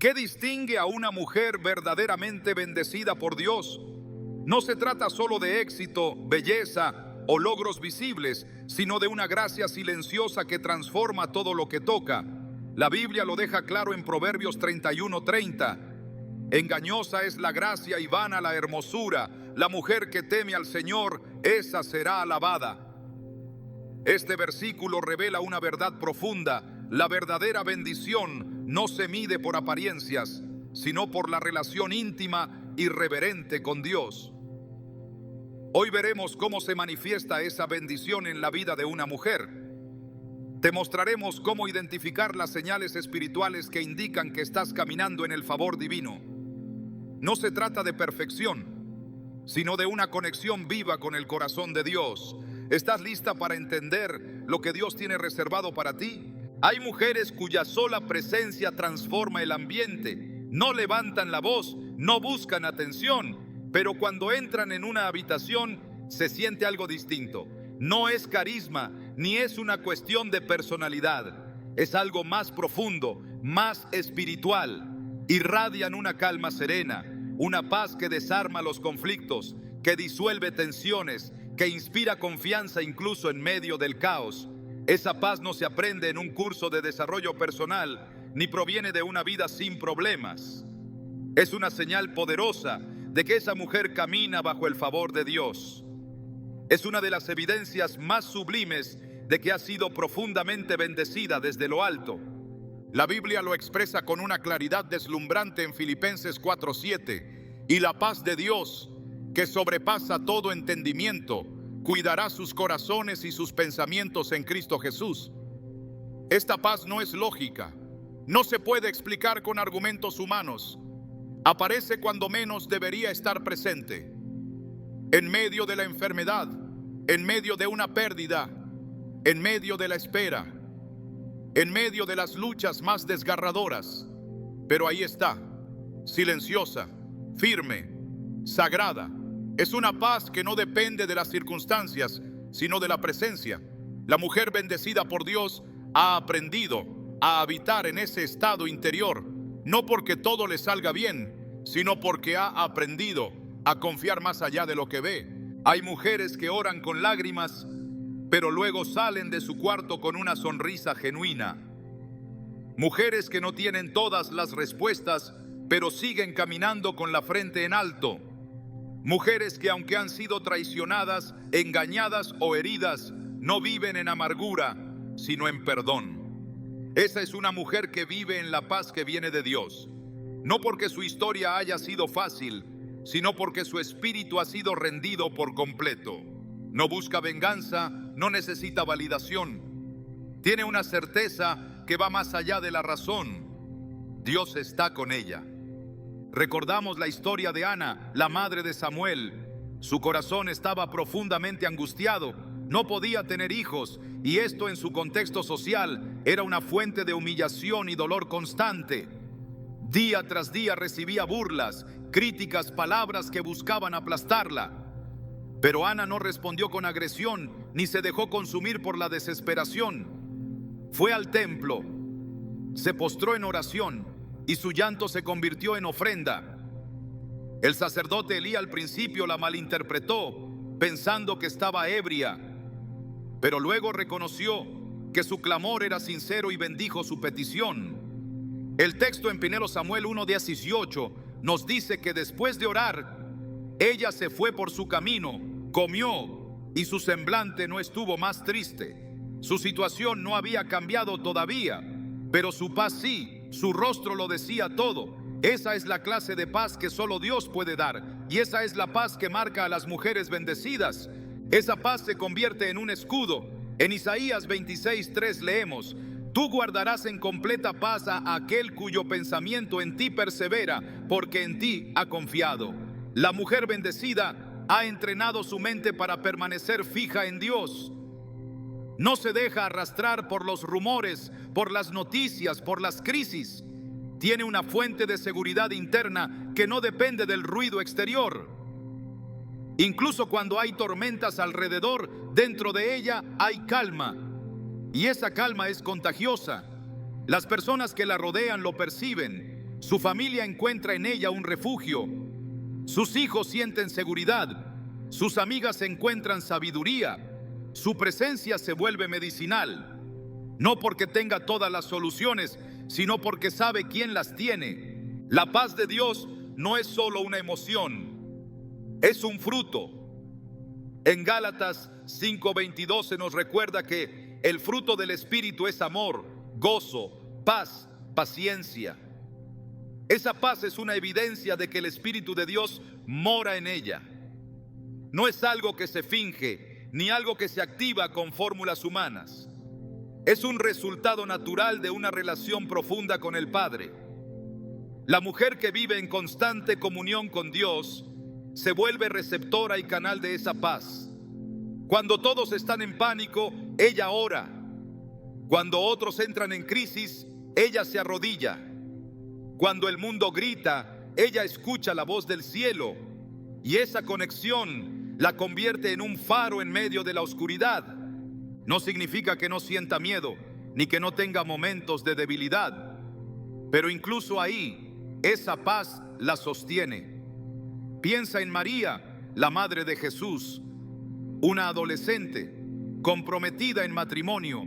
¿Qué distingue a una mujer verdaderamente bendecida por Dios? No se trata solo de éxito, belleza o logros visibles, sino de una gracia silenciosa que transforma todo lo que toca. La Biblia lo deja claro en Proverbios 31:30. Engañosa es la gracia y vana la hermosura. La mujer que teme al Señor, esa será alabada. Este versículo revela una verdad profunda. La verdadera bendición no se mide por apariencias, sino por la relación íntima y reverente con Dios. Hoy veremos cómo se manifiesta esa bendición en la vida de una mujer. Te mostraremos cómo identificar las señales espirituales que indican que estás caminando en el favor divino. No se trata de perfección, sino de una conexión viva con el corazón de Dios. ¿Estás lista para entender lo que Dios tiene reservado para ti? Hay mujeres cuya sola presencia transforma el ambiente. No levantan la voz, no buscan atención, pero cuando entran en una habitación se siente algo distinto. No es carisma, ni es una cuestión de personalidad. Es algo más profundo, más espiritual. Irradian una calma serena, una paz que desarma los conflictos, que disuelve tensiones, que inspira confianza incluso en medio del caos. Esa paz no se aprende en un curso de desarrollo personal, ni proviene de una vida sin problemas. Es una señal poderosa de que esa mujer camina bajo el favor de Dios. Es una de las evidencias más sublimes de que ha sido profundamente bendecida desde lo alto. La Biblia lo expresa con una claridad deslumbrante en Filipenses 4:7. Y la paz de Dios, que sobrepasa todo entendimiento, cuidará sus corazones y sus pensamientos en Cristo Jesús. Esta paz no es lógica, no se puede explicar con argumentos humanos. Aparece cuando menos debería estar presente. En medio de la enfermedad, en medio de una pérdida, en medio de la espera, en medio de las luchas más desgarradoras. Pero ahí está, silenciosa, firme, sagrada. Es una paz que no depende de las circunstancias, sino de la presencia. La mujer bendecida por Dios ha aprendido a habitar en ese estado interior, no porque todo le salga bien, sino porque ha aprendido a confiar más allá de lo que ve. Hay mujeres que oran con lágrimas, pero luego salen de su cuarto con una sonrisa genuina. Mujeres que no tienen todas las respuestas, pero siguen caminando con la frente en alto. Mujeres que, aunque han sido traicionadas, engañadas o heridas, no viven en amargura, sino en perdón. Esa es una mujer que vive en la paz que viene de Dios. No porque su historia haya sido fácil, sino porque su espíritu ha sido rendido por completo. No busca venganza, no necesita validación. Tiene una certeza que va más allá de la razón. Dios está con ella. Recordamos la historia de Ana, la madre de Samuel. Su corazón estaba profundamente angustiado, no podía tener hijos, y esto en su contexto social era una fuente de humillación y dolor constante. Día tras día recibía burlas, críticas, palabras que buscaban aplastarla. Pero Ana no respondió con agresión, ni se dejó consumir por la desesperación. Fue al templo, se postró en oración, y su llanto se convirtió en ofrenda. El sacerdote Elí al principio la malinterpretó, pensando que estaba ebria, pero luego reconoció que su clamor era sincero y bendijo su petición. El texto en 1 Samuel 1:18 nos dice que después de orar, ella se fue por su camino, comió, y su semblante no estuvo más triste. Su situación no había cambiado todavía, pero su paz sí. Su rostro lo decía todo. Esa es la clase de paz que solo Dios puede dar, y esa es la paz que marca a las mujeres bendecidas. Esa paz se convierte en un escudo. En Isaías 26:3 leemos: Tú guardarás en completa paz a aquel cuyo pensamiento en ti persevera, porque en ti ha confiado. La mujer bendecida ha entrenado su mente para permanecer fija en Dios. No se deja arrastrar por los rumores, por las noticias, por las crisis. Tiene una fuente de seguridad interna que no depende del ruido exterior. Incluso cuando hay tormentas alrededor, dentro de ella hay calma. Y esa calma es contagiosa. Las personas que la rodean lo perciben. Su familia encuentra en ella un refugio. Sus hijos sienten seguridad. Sus amigas encuentran sabiduría. Su presencia se vuelve medicinal. No porque tenga todas las soluciones, sino porque sabe quién las tiene. La paz de Dios no es solo una emoción, es un fruto. En Gálatas 5:22 se nos recuerda que el fruto del Espíritu es amor, gozo, paz, paciencia. Esa paz es una evidencia de que el Espíritu de Dios mora en ella. No es algo que se finge, ni algo que se activa con fórmulas humanas. Es un resultado natural de una relación profunda con el Padre. La mujer que vive en constante comunión con Dios se vuelve receptora y canal de esa paz. Cuando todos están en pánico, ella ora. Cuando otros entran en crisis, ella se arrodilla. Cuando el mundo grita, ella escucha la voz del cielo, y esa conexión la convierte en un faro en medio de la oscuridad. No significa que no sienta miedo, ni que no tenga momentos de debilidad, pero incluso ahí, esa paz la sostiene. Piensa en María, la madre de Jesús, una adolescente comprometida en matrimonio,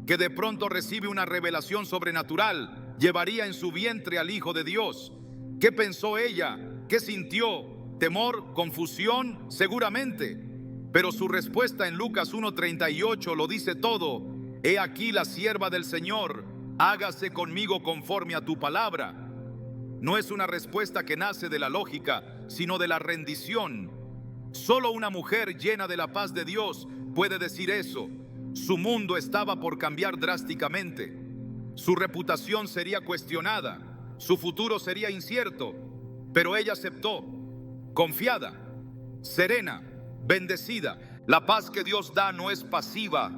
que de pronto recibe una revelación sobrenatural. Llevaría en su vientre al Hijo de Dios. ¿Qué pensó ella? ¿Qué sintió? ¿Temor? ¿Confusión? Seguramente. Pero su respuesta en Lucas 1:38 lo dice todo. He aquí la sierva del Señor, hágase conmigo conforme a tu palabra. No es una respuesta que nace de la lógica, sino de la rendición. Solo una mujer llena de la paz de Dios puede decir eso. Su mundo estaba por cambiar drásticamente. Su reputación sería cuestionada, su futuro sería incierto, pero ella aceptó, confiada, serena, bendecida. La paz que Dios da no es pasiva,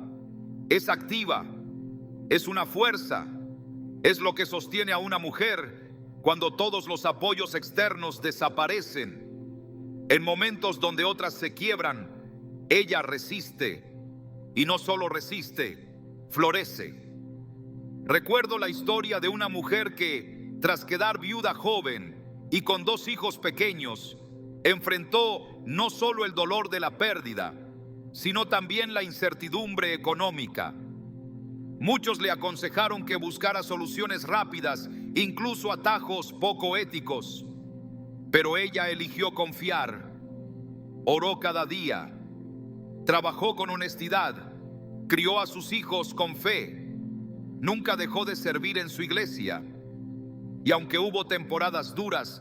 es activa, es una fuerza, es lo que sostiene a una mujer cuando todos los apoyos externos desaparecen. En momentos donde otras se quiebran, ella resiste, y no solo resiste, florece. Recuerdo la historia de una mujer que, tras quedar viuda joven y con 2 hijos pequeños, enfrentó no solo el dolor de la pérdida, sino también la incertidumbre económica. Muchos le aconsejaron que buscara soluciones rápidas, incluso atajos poco éticos, pero ella eligió confiar. Oró cada día, trabajó con honestidad, crió a sus hijos con fe. Nunca dejó de servir en su iglesia, y aunque hubo temporadas duras,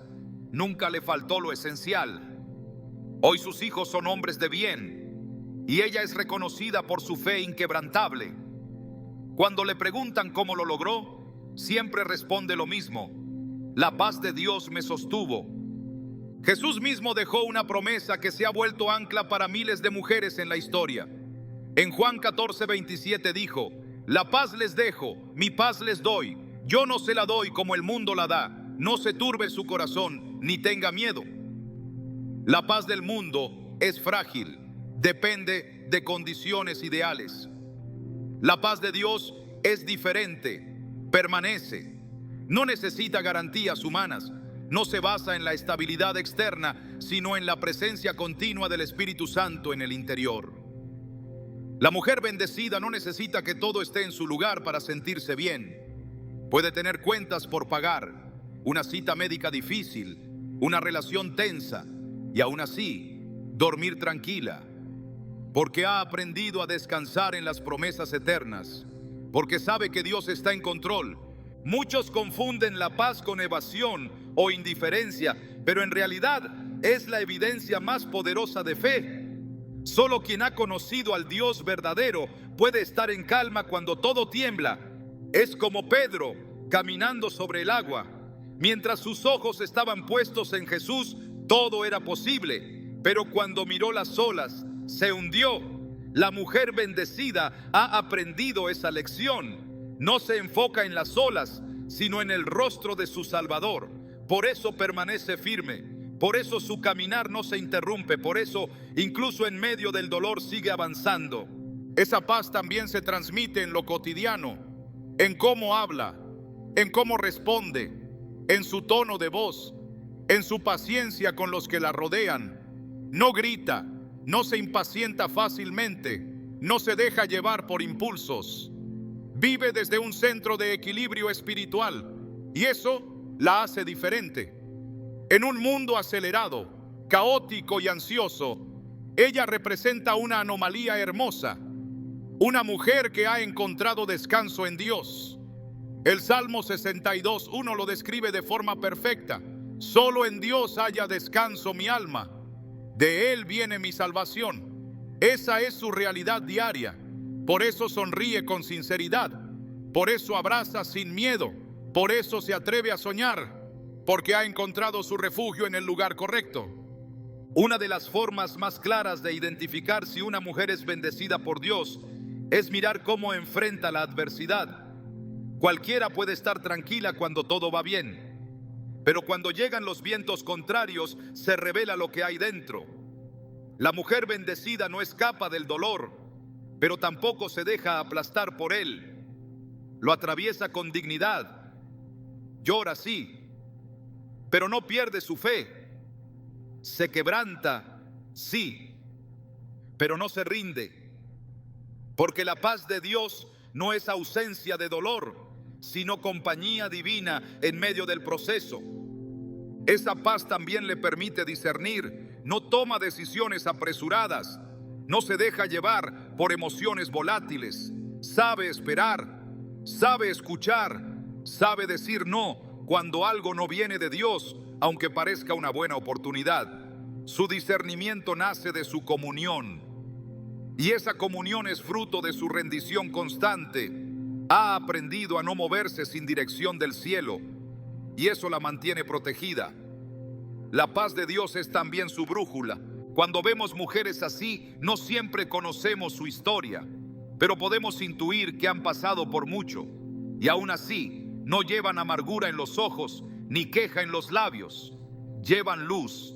nunca le faltó lo esencial. Hoy sus hijos son hombres de bien, y ella es reconocida por su fe inquebrantable. Cuando le preguntan cómo lo logró, siempre responde lo mismo: la paz de Dios me sostuvo. Jesús mismo dejó una promesa que se ha vuelto ancla para miles de mujeres en la historia. En Juan 14:27 dijo: la paz les dejo, mi paz les doy. Yo no se la doy como el mundo la da. No se turbe su corazón, ni tenga miedo. La paz del mundo es frágil, depende de condiciones ideales. La paz de Dios es diferente, permanece. No necesita garantías humanas. No se basa en la estabilidad externa, sino en la presencia continua del Espíritu Santo en el interior. La mujer bendecida no necesita que todo esté en su lugar para sentirse bien. Puede tener cuentas por pagar, una cita médica difícil, una relación tensa, y aún así dormir tranquila, porque ha aprendido a descansar en las promesas eternas, porque sabe que Dios está en control. Muchos confunden la paz con evasión o indiferencia, pero en realidad es la evidencia más poderosa de fe. Solo quien ha conocido al Dios verdadero puede estar en calma cuando todo tiembla. Es como Pedro caminando sobre el agua. Mientras sus ojos estaban puestos en Jesús, todo era posible. Pero cuando miró las olas, se hundió. La mujer bendecida ha aprendido esa lección. No se enfoca en las olas, sino en el rostro de su Salvador. Por eso permanece firme. Por eso su caminar no se interrumpe. Por eso, incluso en medio del dolor, sigue avanzando. Esa paz también se transmite en lo cotidiano, en cómo habla, en cómo responde, en su tono de voz, en su paciencia con los que la rodean. No grita, no se impacienta fácilmente, no se deja llevar por impulsos. Vive desde un centro de equilibrio espiritual y eso la hace diferente. En un mundo acelerado, caótico y ansioso, ella representa una anomalía hermosa, una mujer que ha encontrado descanso en Dios. El Salmo 62:1 lo describe de forma perfecta. Solo en Dios haya descanso mi alma, de Él viene mi salvación. Esa es su realidad diaria. Por eso sonríe con sinceridad, por eso abraza sin miedo, por eso se atreve a soñar, porque ha encontrado su refugio en el lugar correcto. Una de las formas más claras de identificar si una mujer es bendecida por Dios es mirar cómo enfrenta la adversidad. Cualquiera puede estar tranquila cuando todo va bien, pero cuando llegan los vientos contrarios se revela lo que hay dentro. La mujer bendecida no escapa del dolor, pero tampoco se deja aplastar por él. Lo atraviesa con dignidad. Llora, sí, pero no pierde su fe. Se quebranta, sí, pero no se rinde. Porque la paz de Dios no es ausencia de dolor, sino compañía divina en medio del proceso. Esa paz también le permite discernir, no toma decisiones apresuradas, no se deja llevar por emociones volátiles, sabe esperar, sabe escuchar, sabe decir no cuando algo no viene de Dios, aunque parezca una buena oportunidad. Su discernimiento nace de su comunión, y esa comunión es fruto de su rendición constante. Ha aprendido a no moverse sin dirección del cielo, y eso la mantiene protegida. La paz de Dios es también su brújula. Cuando vemos mujeres así, no siempre conocemos su historia, pero podemos intuir que han pasado por mucho, y aún así no llevan amargura en los ojos, ni queja en los labios. Llevan luz,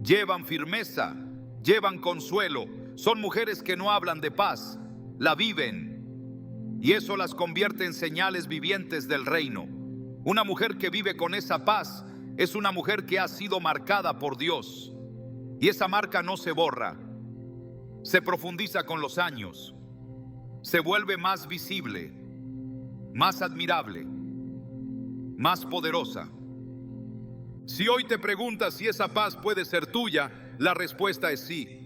llevan firmeza, llevan consuelo. Son mujeres que no hablan de paz, la viven, y eso las convierte en señales vivientes del reino. Una mujer que vive con esa paz es una mujer que ha sido marcada por Dios, y esa marca no se borra, se profundiza con los años, se vuelve más visible, más admirable, más poderosa. Si hoy te preguntas si esa paz puede ser tuya, la respuesta es sí.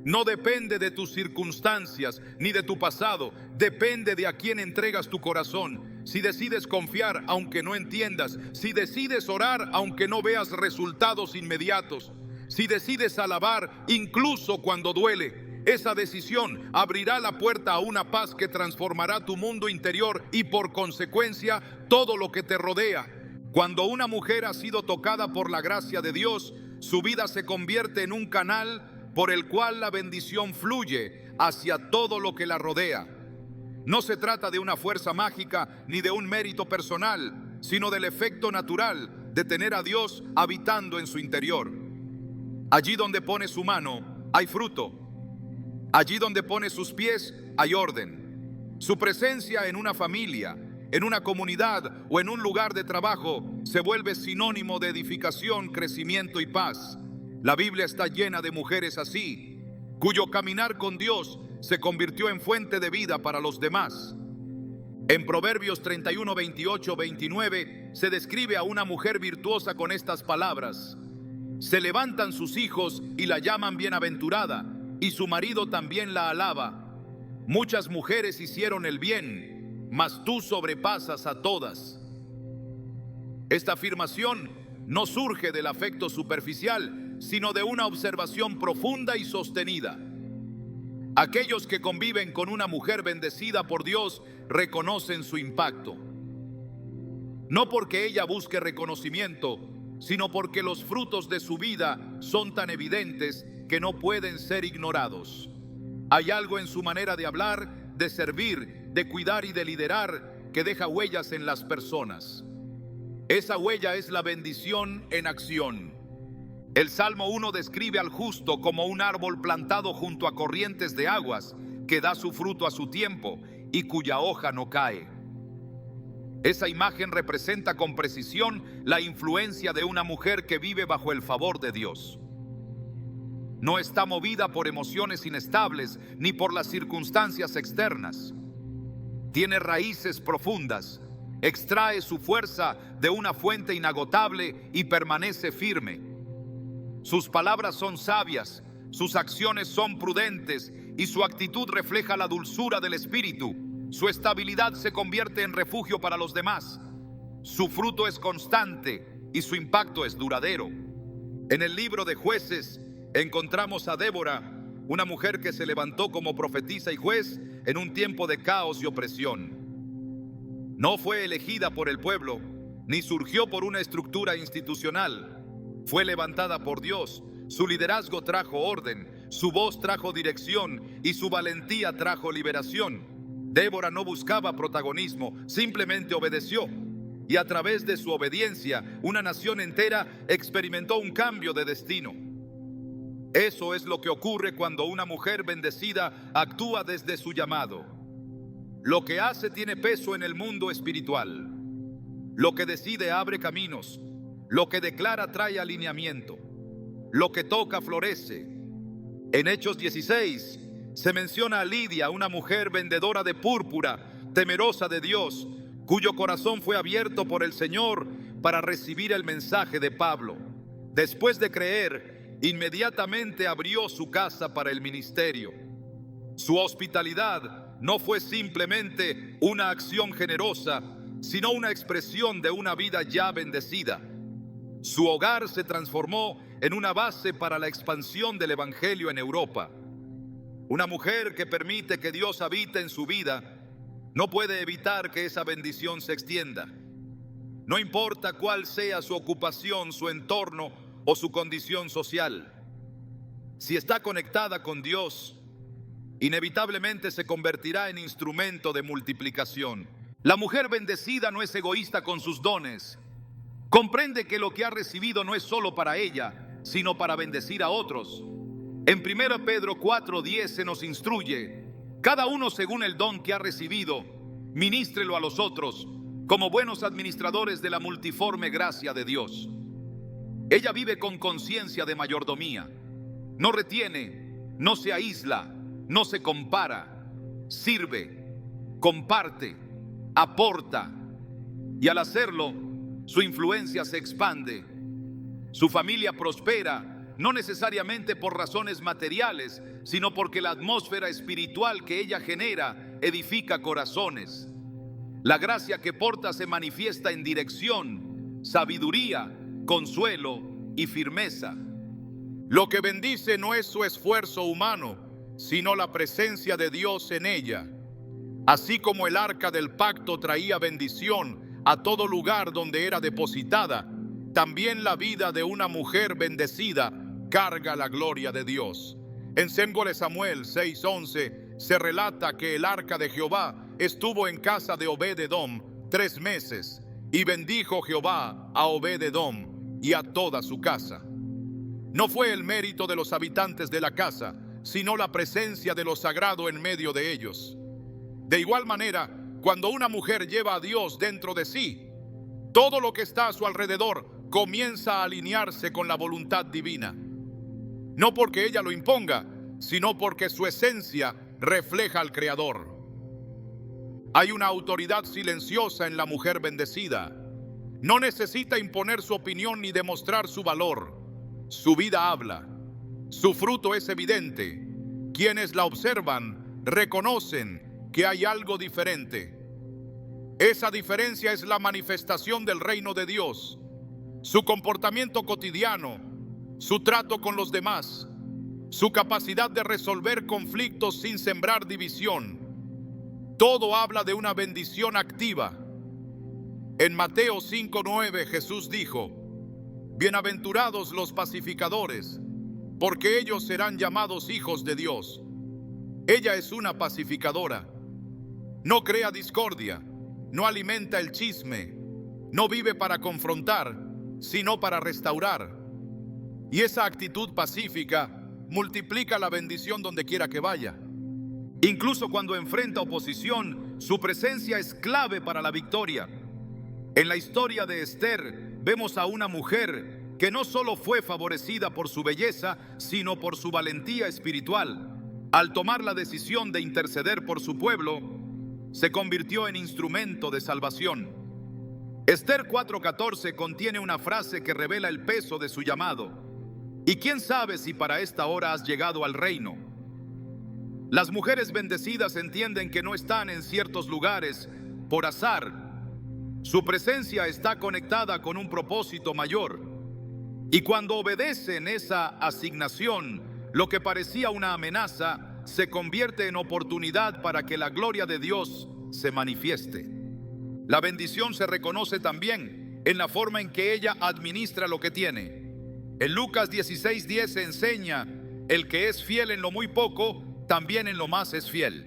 No depende de tus circunstancias ni de tu pasado, depende de a quién entregas tu corazón. Si decides confiar aunque no entiendas, si decides orar aunque no veas resultados inmediatos, si decides alabar incluso cuando duele, esa decisión abrirá la puerta a una paz que transformará tu mundo interior y por consecuencia todo lo que te rodea. Cuando una mujer ha sido tocada por la gracia de Dios, su vida se convierte en un canal por el cual la bendición fluye hacia todo lo que la rodea. No se trata de una fuerza mágica ni de un mérito personal, sino del efecto natural de tener a Dios habitando en su interior. Allí donde pone su mano, hay fruto. Allí donde pone sus pies, hay orden. Su presencia en una familia, en una comunidad o en un lugar de trabajo se vuelve sinónimo de edificación, crecimiento y paz. La Biblia está llena de mujeres así, cuyo caminar con Dios se convirtió en fuente de vida para los demás. En Proverbios 31, 28, 29 se describe a una mujer virtuosa con estas palabras: se levantan sus hijos y la llaman bienaventurada, y su marido también la alaba. Muchas mujeres hicieron el bien, mas tú sobrepasas a todas. Esta afirmación no surge del afecto superficial, sino de una observación profunda y sostenida. Aquellos que conviven con una mujer bendecida por Dios reconocen su impacto. No porque ella busque reconocimiento, sino porque los frutos de su vida son tan evidentes que no pueden ser ignorados. Hay algo en su manera de hablar, de servir, de cuidar y de liderar que deja huellas en las personas. Esa huella es la bendición en acción. El Salmo 1 describe al justo como un árbol plantado junto a corrientes de aguas, que da su fruto a su tiempo y cuya hoja no cae. Esa imagen representa con precisión la influencia de una mujer que vive bajo el favor de Dios. No está movida por emociones inestables ni por las circunstancias externas. Tiene raíces profundas, extrae su fuerza de una fuente inagotable y permanece firme. Sus palabras son sabias, sus acciones son prudentes y su actitud refleja la dulzura del espíritu. Su estabilidad se convierte en refugio para los demás. Su fruto es constante y su impacto es duradero. En el libro de Jueces encontramos a Débora, una mujer que se levantó como profetisa y juez en un tiempo de caos y opresión. No fue elegida por el pueblo, ni surgió por una estructura institucional. Fue levantada por Dios. Su liderazgo trajo orden, su voz trajo dirección y su valentía trajo liberación. Débora no buscaba protagonismo, simplemente obedeció. Y a través de su obediencia, una nación entera experimentó un cambio de destino. Eso es lo que ocurre cuando una mujer bendecida actúa desde su llamado. Lo que hace tiene peso en el mundo espiritual. Lo que decide abre caminos. Lo que declara trae alineamiento. Lo que toca florece. En Hechos 16 se menciona a Lidia, una mujer vendedora de púrpura, temerosa de Dios, cuyo corazón fue abierto por el Señor para recibir el mensaje de Pablo. Después de creer, inmediatamente abrió su casa para el ministerio. Su hospitalidad no fue simplemente una acción generosa, sino una expresión de una vida ya bendecida. Su hogar se transformó en una base para la expansión del evangelio en Europa. Una mujer que permite que Dios habite en su vida no puede evitar que esa bendición se extienda. No importa cuál sea su ocupación, su entorno o su condición social. Si está conectada con Dios, inevitablemente se convertirá en instrumento de multiplicación. La mujer bendecida no es egoísta con sus dones. Comprende que lo que ha recibido no es solo para ella, sino para bendecir a otros. En 1 Pedro 4:10 se nos instruye: cada uno según el don que ha recibido, ministrelo a los otros, como buenos administradores de la multiforme gracia de Dios. Ella vive con conciencia de mayordomía. No retiene, no se aísla, no se compara. Sirve, comparte, aporta. Y al hacerlo, su influencia se expande. Su familia prospera, no necesariamente por razones materiales, sino porque la atmósfera espiritual que ella genera edifica corazones. La gracia que porta se manifiesta en dirección, sabiduría, consuelo y firmeza. Lo que bendice no es su esfuerzo humano, sino la presencia de Dios en ella. Así como el arca del pacto traía bendición a todo lugar donde era depositada, también la vida de una mujer bendecida carga la gloria de Dios. En 2 Samuel 6:11 se relata que el arca de Jehová estuvo en casa de Obed-edom 3 meses, y bendijo Jehová a Obed-edom y a toda su casa. No fue el mérito de los habitantes de la casa, sino la presencia de lo sagrado en medio de ellos. De igual manera, cuando una mujer lleva a Dios dentro de sí, todo lo que está a su alrededor comienza a alinearse con la voluntad divina. No porque ella lo imponga, sino porque su esencia refleja al Creador. Hay una autoridad silenciosa en la mujer bendecida. No necesita imponer su opinión ni demostrar su valor. Su vida habla. Su fruto es evidente. Quienes la observan reconocen que hay algo diferente. Esa diferencia es la manifestación del reino de Dios. Su comportamiento cotidiano, su trato con los demás, su capacidad de resolver conflictos sin sembrar división. Todo habla de una bendición activa. En Mateo 5:9 Jesús dijo: bienaventurados los pacificadores, porque ellos serán llamados hijos de Dios. Ella es una pacificadora. No crea discordia, no alimenta el chisme, no vive para confrontar, sino para restaurar. Y esa actitud pacífica multiplica la bendición donde quiera que vaya. Incluso cuando enfrenta oposición, su presencia es clave para la victoria. En la historia de Esther vemos a una mujer que no solo fue favorecida por su belleza, sino por su valentía espiritual. Al tomar la decisión de interceder por su pueblo, se convirtió en instrumento de salvación. Esther 4:14 contiene una frase que revela el peso de su llamado. Y quién sabe si para esta hora has llegado al reino. Las mujeres bendecidas entienden que no están en ciertos lugares por azar. Su presencia está conectada con un propósito mayor. Y cuando obedecen esa asignación, lo que parecía una amenaza se convierte en oportunidad para que la gloria de Dios se manifieste. La bendición se reconoce también en la forma en que ella administra lo que tiene. En Lucas 16:10 se enseña: el que es fiel en lo muy poco, también en lo más es fiel.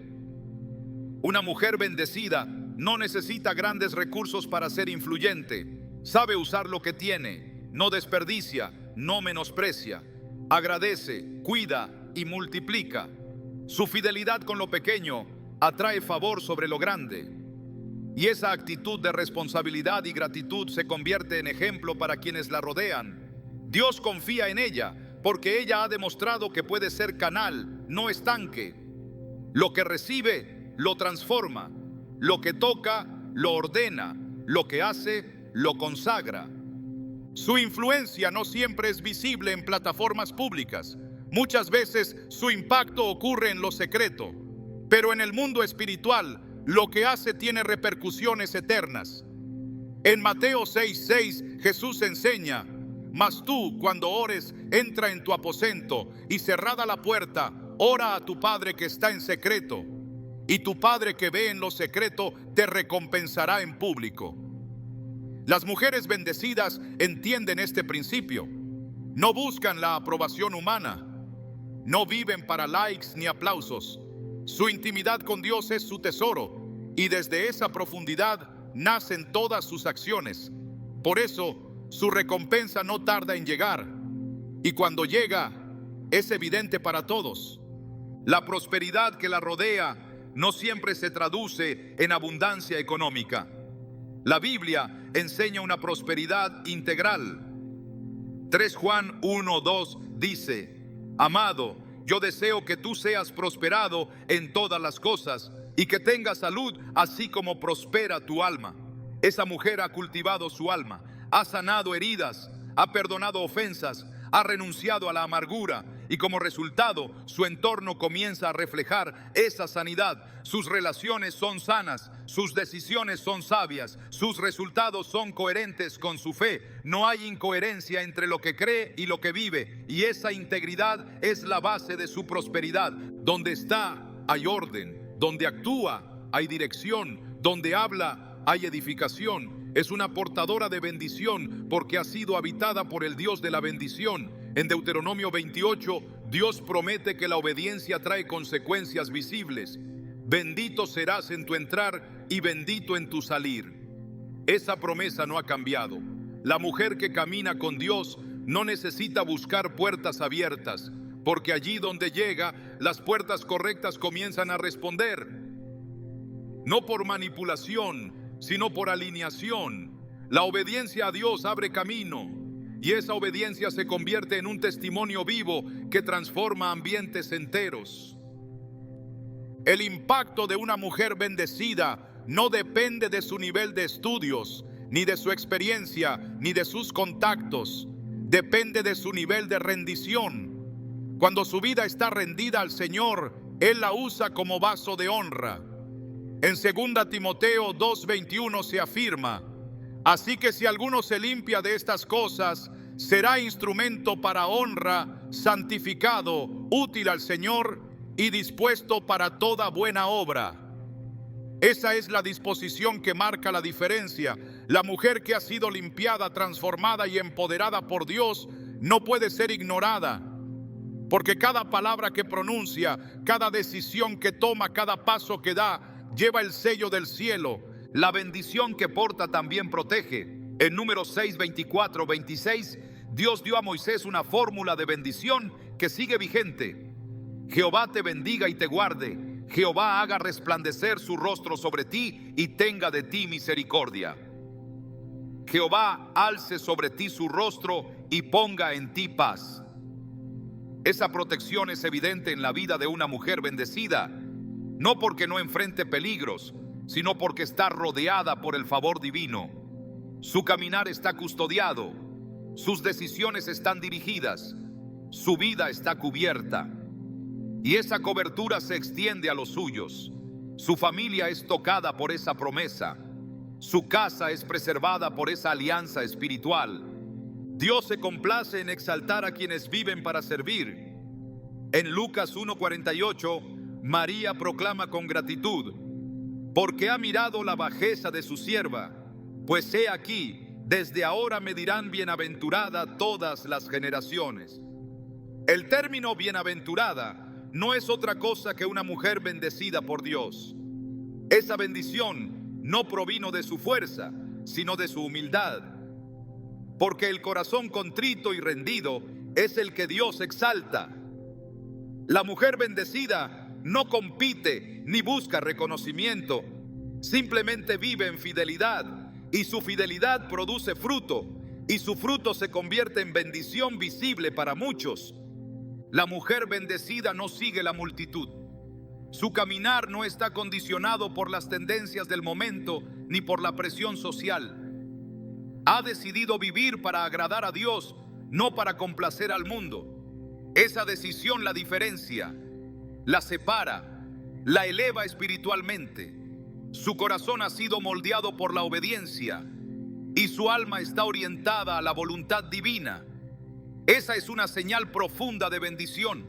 Una mujer bendecida no necesita grandes recursos para ser influyente. Sabe usar lo que tiene, no desperdicia, no menosprecia, agradece, cuida y multiplica. Su fidelidad con lo pequeño atrae favor sobre lo grande. Y esa actitud de responsabilidad y gratitud se convierte en ejemplo para quienes la rodean. Dios confía en ella porque ella ha demostrado que puede ser canal, no estanque. Lo que recibe, lo transforma. Lo que toca, lo ordena. Lo que hace, lo consagra. Su influencia no siempre es visible en plataformas públicas. Muchas veces su impacto ocurre en lo secreto. Pero en el mundo espiritual, lo que hace tiene repercusiones eternas. En Mateo 6:6, Jesús enseña: mas tú, cuando ores, entra en tu aposento y cerrada la puerta, ora a tu Padre que está en secreto, y tu Padre que ve en lo secreto te recompensará en público. Las mujeres bendecidas entienden este principio. No buscan la aprobación humana. No viven para likes ni aplausos. Su intimidad con Dios es su tesoro, y desde esa profundidad nacen todas sus acciones. Por eso, su recompensa no tarda en llegar, y cuando llega, es evidente para todos. La prosperidad que la rodea no siempre se traduce en abundancia económica. La Biblia enseña una prosperidad integral. 3 Juan 1:2 dice: amado, yo deseo que tú seas prosperado en todas las cosas y que tengas salud, así como prospera tu alma. Esa mujer ha cultivado su alma, ha sanado heridas, ha perdonado ofensas, ha renunciado a la amargura, y como resultado, su entorno comienza a reflejar esa sanidad. Sus relaciones son sanas, sus decisiones son sabias, sus resultados son coherentes con su fe. No hay incoherencia entre lo que cree y lo que vive, y esa integridad es la base de su prosperidad. Donde está, hay orden; donde actúa, hay dirección; donde habla, hay edificación. Es una portadora de bendición porque ha sido habitada por el Dios de la bendición. En Deuteronomio 28, Dios promete que la obediencia trae consecuencias visibles. Bendito serás en tu entrar y bendito en tu salir. Esa promesa no ha cambiado. La mujer que camina con Dios no necesita buscar puertas abiertas, porque allí donde llega, las puertas correctas comienzan a responder. No por manipulación, sino por alineación. La obediencia a Dios abre camino, y esa obediencia se convierte en un testimonio vivo que transforma ambientes enteros. El impacto de una mujer bendecida no depende de su nivel de estudios, ni de su experiencia, ni de sus contactos. Depende de su nivel de rendición. Cuando su vida está rendida al Señor, Él la usa como vaso de honra. En 2 Timoteo 2:21 se afirma: así que si alguno se limpia de estas cosas, será instrumento para honra, santificado, útil al Señor y dispuesto para toda buena obra. Esa es la disposición que marca la diferencia. La mujer que ha sido limpiada, transformada y empoderada por Dios no puede ser ignorada, porque cada palabra que pronuncia, cada decisión que toma, cada paso que da, lleva el sello del cielo. La bendición que porta también protege. En Números 6, 24, 26, Dios dio a Moisés una fórmula de bendición que sigue vigente. Jehová te bendiga y te guarde. Jehová haga resplandecer su rostro sobre ti y tenga de ti misericordia. Jehová alce sobre ti su rostro y ponga en ti paz. Esa protección es evidente en la vida de una mujer bendecida, no porque no enfrente peligros, sino porque está rodeada por el favor divino. Su caminar está custodiado, sus decisiones están dirigidas, su vida está cubierta. Y esa cobertura se extiende a los suyos. Su familia es tocada por esa promesa. Su casa es preservada por esa alianza espiritual. Dios se complace en exaltar a quienes viven para servir. En Lucas 1:48, María proclama con gratitud: porque ha mirado la bajeza de su sierva, pues he aquí, desde ahora me dirán bienaventurada todas las generaciones. El término bienaventurada no es otra cosa que una mujer bendecida por Dios. Esa bendición no provino de su fuerza, sino de su humildad. Porque el corazón contrito y rendido es el que Dios exalta. La mujer bendecida no compite ni busca reconocimiento, simplemente vive en fidelidad, y su fidelidad produce fruto, y su fruto se convierte en bendición visible para muchos. La mujer bendecida no sigue la multitud. Su caminar no está condicionado por las tendencias del momento ni por la presión social. Ha decidido vivir para agradar a Dios, no para complacer al mundo. Esa decisión la diferencia, la separa, la eleva espiritualmente. Su corazón ha sido moldeado por la obediencia y su alma está orientada a la voluntad divina. Esa es una señal profunda de bendición.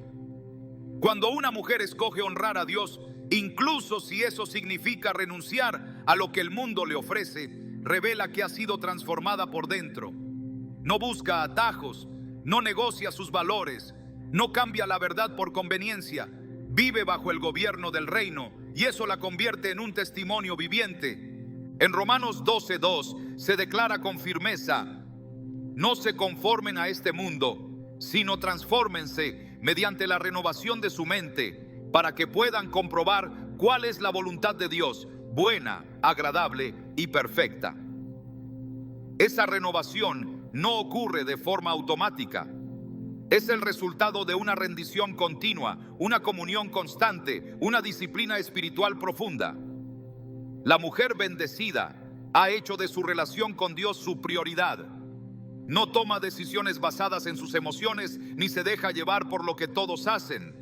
Cuando una mujer escoge honrar a Dios, incluso si eso significa renunciar a lo que el mundo le ofrece, revela que ha sido transformada por dentro. No busca atajos, no negocia sus valores, no cambia la verdad por conveniencia, vive bajo el gobierno del reino y eso la convierte en un testimonio viviente. En Romanos 12:2 se declara con firmeza: no se conformen a este mundo, sino transfórmense mediante la renovación de su mente, para que puedan comprobar cuál es la voluntad de Dios, buena, agradable y perfecta. Esa renovación no ocurre de forma automática. Es el resultado de una rendición continua, una comunión constante, una disciplina espiritual profunda. La mujer bendecida ha hecho de su relación con Dios su prioridad. No toma decisiones basadas en sus emociones ni se deja llevar por lo que todos hacen.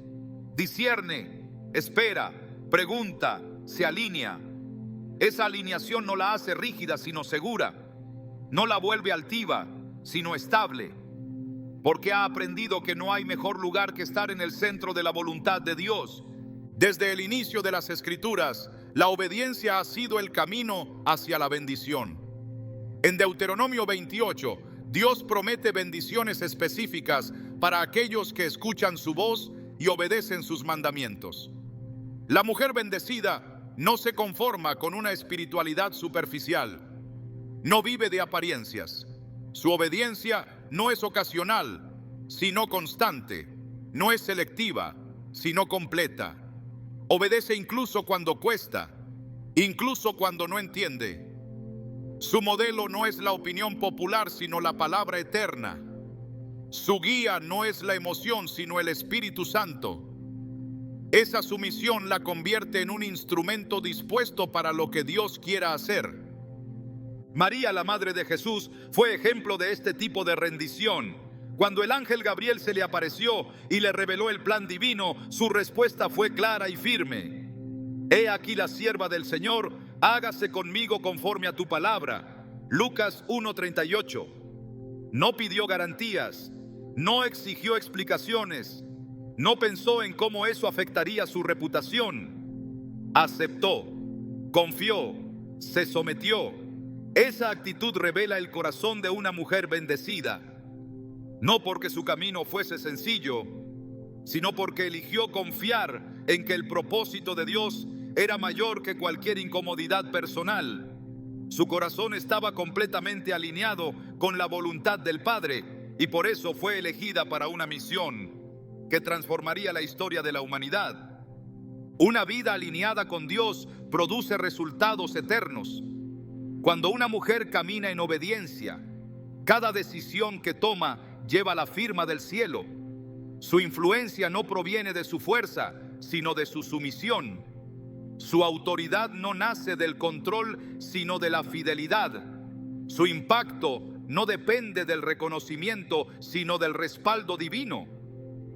Discierne, espera, pregunta, se alinea. Esa alineación no la hace rígida sino segura. No la vuelve altiva sino estable. Porque ha aprendido que no hay mejor lugar que estar en el centro de la voluntad de Dios. Desde el inicio de las Escrituras, la obediencia ha sido el camino hacia la bendición. En Deuteronomio 28, Dios promete bendiciones específicas para aquellos que escuchan su voz y obedecen sus mandamientos. La mujer bendecida no se conforma con una espiritualidad superficial. No vive de apariencias. Su obediencia no es ocasional, sino constante. No es selectiva, sino completa. Obedece incluso cuando cuesta, incluso cuando no entiende. Su modelo no es la opinión popular, sino la palabra eterna. Su guía no es la emoción, sino el Espíritu Santo. Esa sumisión la convierte en un instrumento dispuesto para lo que Dios quiera hacer. María, la madre de Jesús, fue ejemplo de este tipo de rendición. Cuando el ángel Gabriel se le apareció y le reveló el plan divino, su respuesta fue clara y firme. He aquí la sierva del Señor, hágase conmigo conforme a tu palabra. Lucas 1:38. No pidió garantías, no exigió explicaciones, no pensó en cómo eso afectaría su reputación. Aceptó, confió, se sometió. Esa actitud revela el corazón de una mujer bendecida. No porque su camino fuese sencillo, sino porque eligió confiar en que el propósito de Dios era mayor que cualquier incomodidad personal. Su corazón estaba completamente alineado con la voluntad del Padre y por eso fue elegida para una misión que transformaría la historia de la humanidad. Una vida alineada con Dios produce resultados eternos. Cuando una mujer camina en obediencia, cada decisión que toma lleva la firma del cielo. Su influencia no proviene de su fuerza, sino de su sumisión. Su autoridad no nace del control, sino de la fidelidad. Su impacto no depende del reconocimiento, sino del respaldo divino.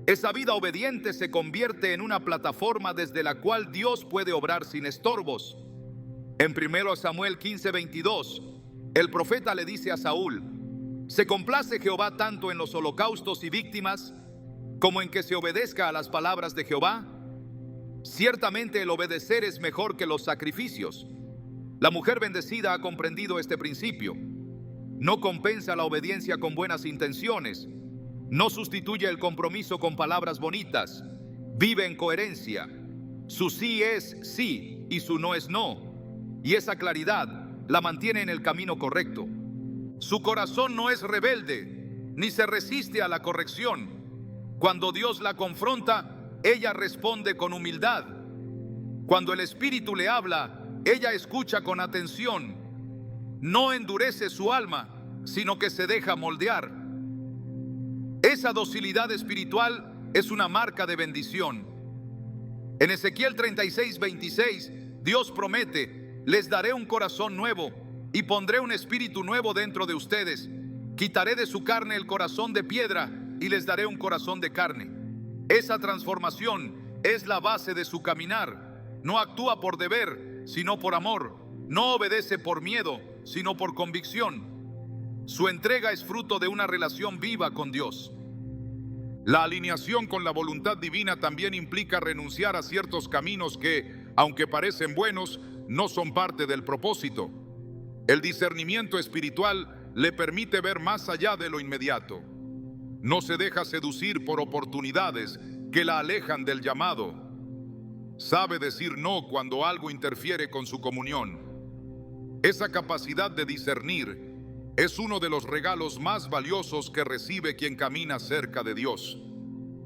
Esa vida obediente se convierte en una plataforma desde la cual Dios puede obrar sin estorbos. En 1 Samuel 15:22, el profeta le dice a Saúl: ¿se complace Jehová tanto en los holocaustos y víctimas como en que se obedezca a las palabras de Jehová? Ciertamente el obedecer es mejor que los sacrificios. La mujer bendecida ha comprendido este principio. No compensa la obediencia con buenas intenciones. No sustituye el compromiso con palabras bonitas. Vive en coherencia. Su sí es sí y su no es no. Y esa claridad la mantiene en el camino correcto. Su corazón no es rebelde, ni se resiste a la corrección. Cuando Dios la confronta, ella responde con humildad. Cuando el Espíritu le habla, ella escucha con atención. No endurece su alma, sino que se deja moldear. Esa docilidad espiritual es una marca de bendición. En Ezequiel 36:26, Dios promete: les daré un corazón nuevo y pondré un espíritu nuevo dentro de ustedes. Quitaré de su carne el corazón de piedra y les daré un corazón de carne. Esa transformación es la base de su caminar. No actúa por deber, sino por amor. No obedece por miedo, sino por convicción. Su entrega es fruto de una relación viva con Dios. La alineación con la voluntad divina también implica renunciar a ciertos caminos que, aunque parecen buenos, no son parte del propósito. El discernimiento espiritual le permite ver más allá de lo inmediato. No se deja seducir por oportunidades que la alejan del llamado. Sabe decir no cuando algo interfiere con su comunión. Esa capacidad de discernir es uno de los regalos más valiosos que recibe quien camina cerca de Dios.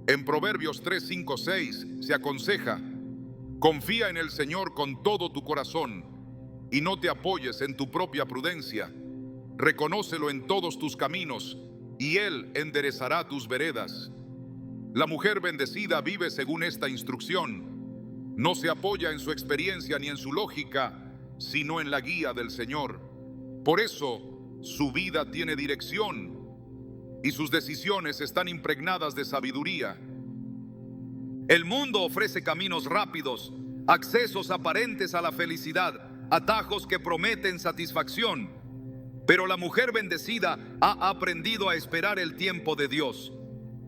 En Proverbios 3, 5, 6 se aconseja: confía en el Señor con todo tu corazón y no te apoyes en tu propia prudencia. Reconócelo en todos tus caminos y Él enderezará tus veredas. La mujer bendecida vive según esta instrucción. No se apoya en su experiencia ni en su lógica, sino en la guía del Señor. Por eso, su vida tiene dirección y sus decisiones están impregnadas de sabiduría. El mundo ofrece caminos rápidos, accesos aparentes a la felicidad, atajos que prometen satisfacción. Pero la mujer bendecida ha aprendido a esperar el tiempo de Dios.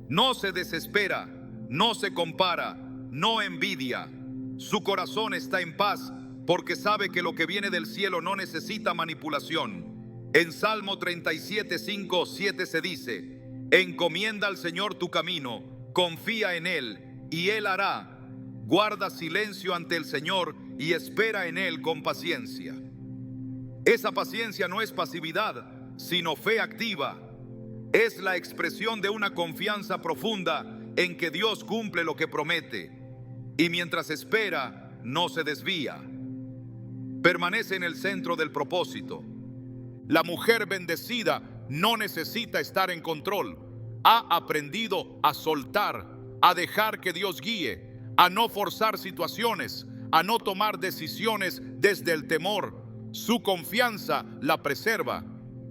No se desespera, no se compara, no envidia. Su corazón está en paz porque sabe que lo que viene del cielo no necesita manipulación. En Salmo 37, 5, 7 se dice: encomienda al Señor tu camino, confía en Él y Él hará. Guarda silencio ante el Señor y espera en Él con paciencia. Esa paciencia no es pasividad, sino fe activa. Es la expresión de una confianza profunda en que Dios cumple lo que promete. Y mientras espera, no se desvía. Permanece en el centro del propósito. La mujer bendecida no necesita estar en control. Ha aprendido a soltar, a dejar que Dios guíe, a no forzar situaciones, a no tomar decisiones desde el temor. Su confianza la preserva.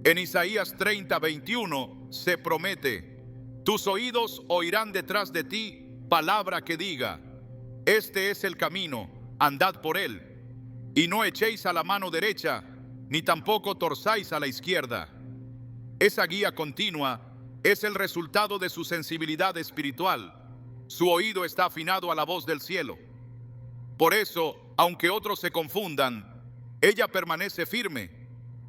En Isaías 30:21 se promete: tus oídos oirán detrás de ti palabra que diga: este es el camino, andad por él, y no echéis a la mano derecha, ni tampoco torzáis a la izquierda. Esa guía continua es el resultado de su sensibilidad espiritual. Su oído está afinado a la voz del cielo. Por eso, aunque otros se confundan, ella permanece firme.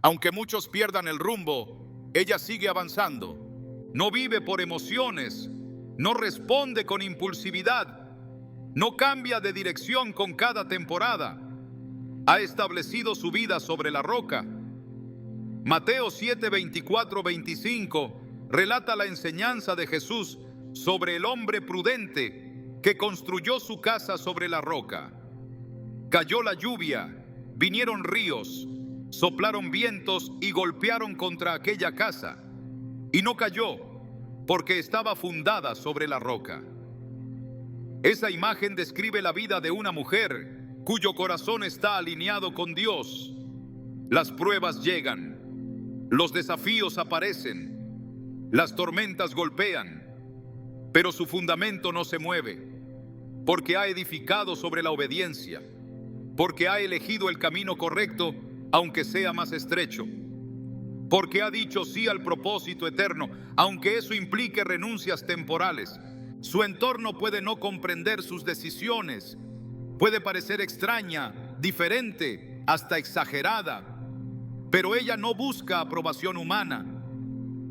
Aunque muchos pierdan el rumbo, ella sigue avanzando. No vive por emociones, no responde con impulsividad, no cambia de dirección con cada temporada. Ha establecido su vida sobre la roca. Mateo 7, 24, 25 relata la enseñanza de Jesús sobre el hombre prudente que construyó su casa sobre la roca. Cayó la lluvia, vinieron ríos, Soplaron vientos y golpearon contra aquella casa, y no cayó, porque estaba fundada sobre la roca. Esa imagen describe la vida de una mujer cuyo corazón está alineado con Dios. Las pruebas llegan, los desafíos aparecen, las tormentas golpean, pero su fundamento no se mueve, porque ha edificado sobre la obediencia, porque ha elegido el camino correcto, aunque sea más estrecho, porque ha dicho sí al propósito eterno, aunque eso implique renuncias temporales. Su entorno puede no comprender sus decisiones, puede parecer extraña, diferente, hasta exagerada, pero ella no busca aprobación humana.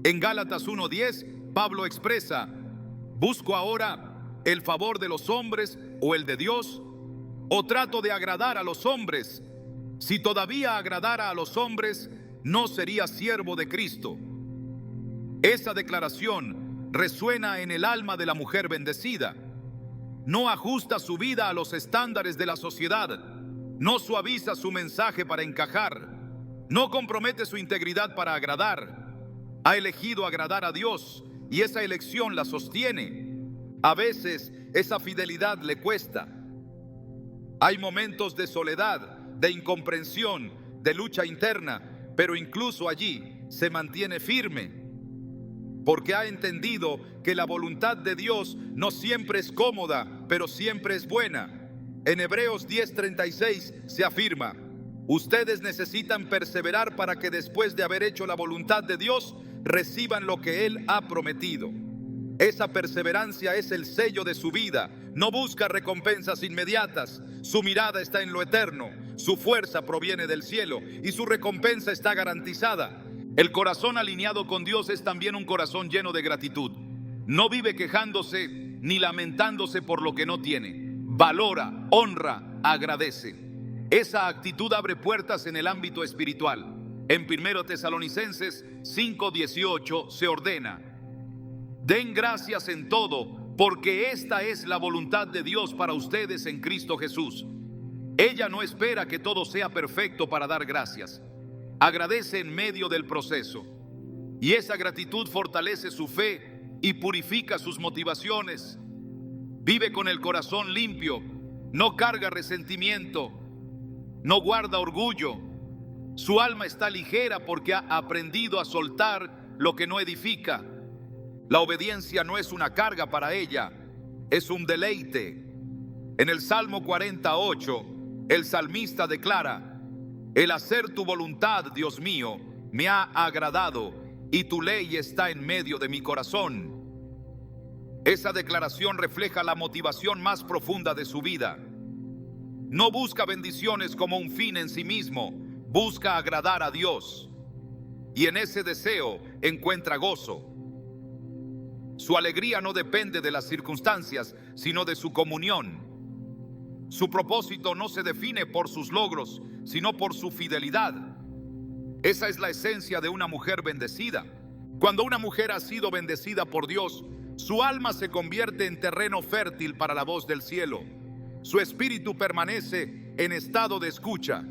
En Gálatas 1:10, Pablo expresa: ¿busco ahora el favor de los hombres o el de Dios? ¿O trato de agradar a los hombres? Si todavía agradara a los hombres, no sería siervo de Cristo. Esa declaración resuena en el alma de la mujer bendecida. No ajusta su vida a los estándares de la sociedad, no suaviza su mensaje para encajar, no compromete su integridad para agradar. Ha elegido agradar a Dios y esa elección la sostiene. A veces esa fidelidad le cuesta. Hay momentos de soledad, de incomprensión, de lucha interna, pero incluso allí se mantiene firme, porque ha entendido que la voluntad de Dios no siempre es cómoda, pero siempre es buena. En Hebreos 10:36 se afirma: ustedes necesitan perseverar para que después de haber hecho la voluntad de Dios, reciban lo que Él ha prometido. Esa perseverancia es el sello de su vida. No busca recompensas inmediatas. Su mirada está en lo eterno. Su fuerza proviene del cielo y su recompensa está garantizada. El corazón alineado con Dios es también un corazón lleno de gratitud. No vive quejándose ni lamentándose por lo que no tiene. Valora, honra, agradece. Esa actitud abre puertas en el ámbito espiritual. En 1 Tesalonicenses 5:18 se ordena: den gracias en todo, porque esta es la voluntad de Dios para ustedes en Cristo Jesús. Ella no espera que todo sea perfecto para dar gracias. Agradece en medio del proceso. Y esa gratitud fortalece su fe y purifica sus motivaciones. Vive con el corazón limpio, no carga resentimiento, no guarda orgullo. Su alma está ligera porque ha aprendido a soltar lo que no edifica. La obediencia no es una carga para ella, es un deleite. En el Salmo 48, el salmista declara: el hacer tu voluntad, Dios mío, me ha agradado, y tu ley está en medio de mi corazón. Esa declaración refleja la motivación más profunda de su vida. No busca bendiciones como un fin en sí mismo, busca agradar a Dios. Y en ese deseo encuentra gozo. Su alegría no depende de las circunstancias, sino de su comunión. Su propósito no se define por sus logros, sino por su fidelidad. Esa es la esencia de una mujer bendecida. Cuando una mujer ha sido bendecida por Dios, su alma se convierte en terreno fértil para la voz del cielo. Su espíritu permanece en estado de escucha.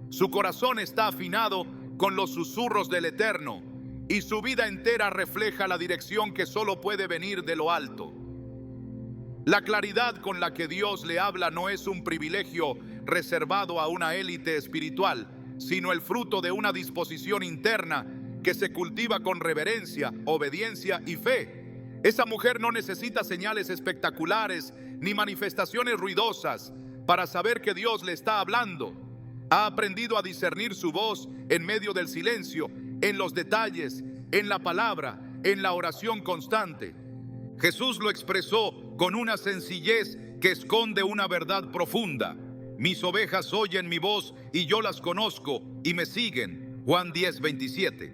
Su corazón está afinado con los susurros del Eterno, y su vida entera refleja la dirección que solo puede venir de lo alto. La claridad con la que Dios le habla no es un privilegio reservado a una élite espiritual, sino el fruto de una disposición interna que se cultiva con reverencia, obediencia y fe. Esa mujer no necesita señales espectaculares ni manifestaciones ruidosas para saber que Dios le está hablando. Ha aprendido a discernir su voz en medio del silencio, en los detalles, en la palabra, en la oración constante. Jesús lo expresó con una sencillez que esconde una verdad profunda. Mis ovejas oyen mi voz y yo las conozco y me siguen. Juan 10:27.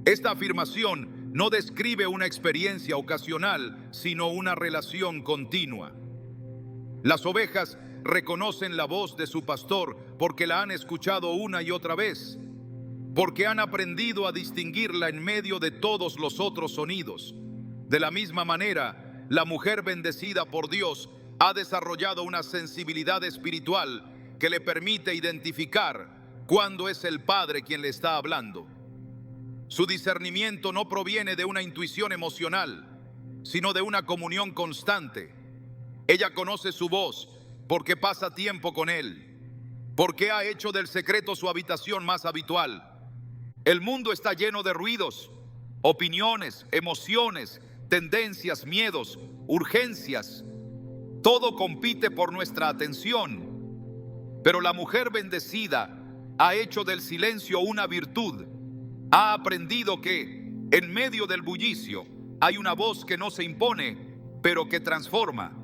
Esta afirmación no describe una experiencia ocasional, sino una relación continua. Las ovejas reconocen la voz de su pastor porque la han escuchado una y otra vez, porque han aprendido a distinguirla en medio de todos los otros sonidos. De la misma manera, la mujer bendecida por Dios ha desarrollado una sensibilidad espiritual que le permite identificar cuándo es el Padre quien le está hablando. Su discernimiento no proviene de una intuición emocional, sino de una comunión constante. Ella conoce su voz porque pasa tiempo con Él, porque ha hecho del secreto su habitación más habitual. El mundo está lleno de ruidos, opiniones, emociones, tendencias, miedos, urgencias. Todo compite por nuestra atención. Pero la mujer bendecida ha hecho del silencio una virtud. Ha aprendido que en medio del bullicio hay una voz que no se impone, pero que transforma.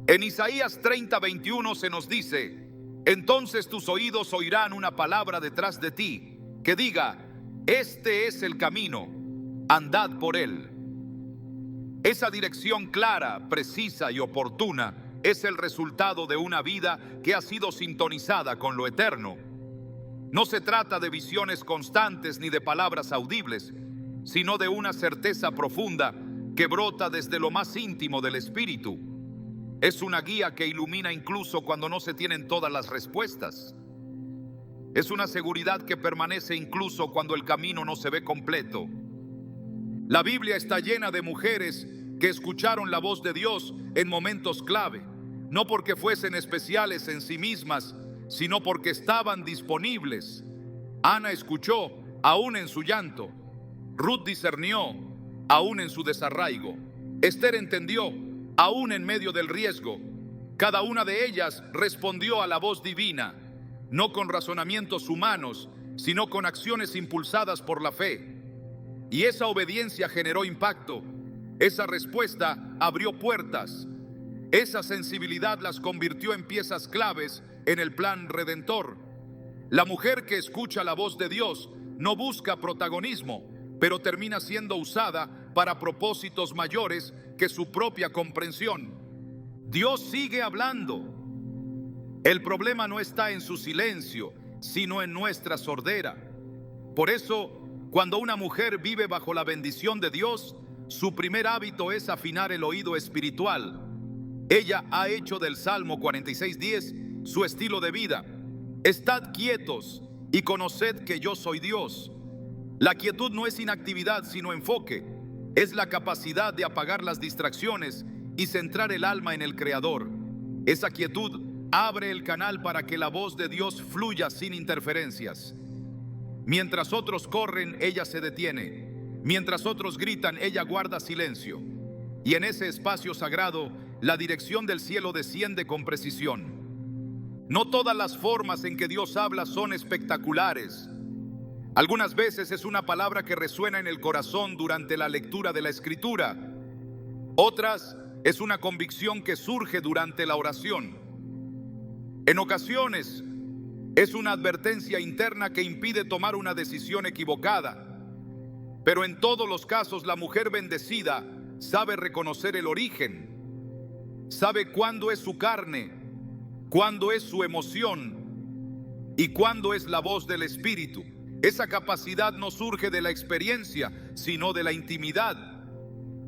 En Isaías 30:21 se nos dice: entonces tus oídos oirán una palabra detrás de ti que diga: este es el camino, andad por él. Esa dirección clara, precisa y oportuna es el resultado de una vida que ha sido sintonizada con lo eterno. No se trata de visiones constantes ni de palabras audibles, sino de una certeza profunda que brota desde lo más íntimo del espíritu. Es una guía que ilumina incluso cuando no se tienen todas las respuestas. Es una seguridad que permanece incluso cuando el camino no se ve completo. La Biblia está llena de mujeres que escucharon la voz de Dios en momentos clave, no porque fuesen especiales en sí mismas, sino porque estaban disponibles. Ana escuchó aún en su llanto. Ruth discernió aún en su desarraigo. Esther entendió aún en medio del riesgo. Cada una de ellas respondió a la voz divina, no con razonamientos humanos, sino con acciones impulsadas por la fe. Y esa obediencia generó impacto. Esa respuesta abrió puertas. Esa sensibilidad las convirtió en piezas claves en el plan redentor. La mujer que escucha la voz de Dios no busca protagonismo, pero termina siendo usada para propósitos mayores que su propia comprensión. Dios sigue hablando. El problema no está en su silencio, sino en nuestra sordera. Por eso, cuando una mujer vive bajo la bendición de Dios, su primer hábito es afinar el oído espiritual. Ella ha hecho del Salmo 46:10 su estilo de vida. Estad quietos y conoced que yo soy Dios. La quietud no es inactividad, sino enfoque. Es la capacidad de apagar las distracciones y centrar el alma en el Creador. Esa quietud abre el canal para que la voz de Dios fluya sin interferencias. Mientras otros corren, ella se detiene. Mientras otros gritan, ella guarda silencio. Y en ese espacio sagrado, la dirección del cielo desciende con precisión. No todas las formas en que Dios habla son espectaculares. Algunas veces es una palabra que resuena en el corazón durante la lectura de la Escritura. Otras es una convicción que surge durante la oración. En ocasiones es una advertencia interna que impide tomar una decisión equivocada. Pero en todos los casos la mujer bendecida sabe reconocer el origen. Sabe cuándo es su carne, cuándo es su emoción y cuándo es la voz del Espíritu. Esa capacidad no surge de la experiencia, sino de la intimidad.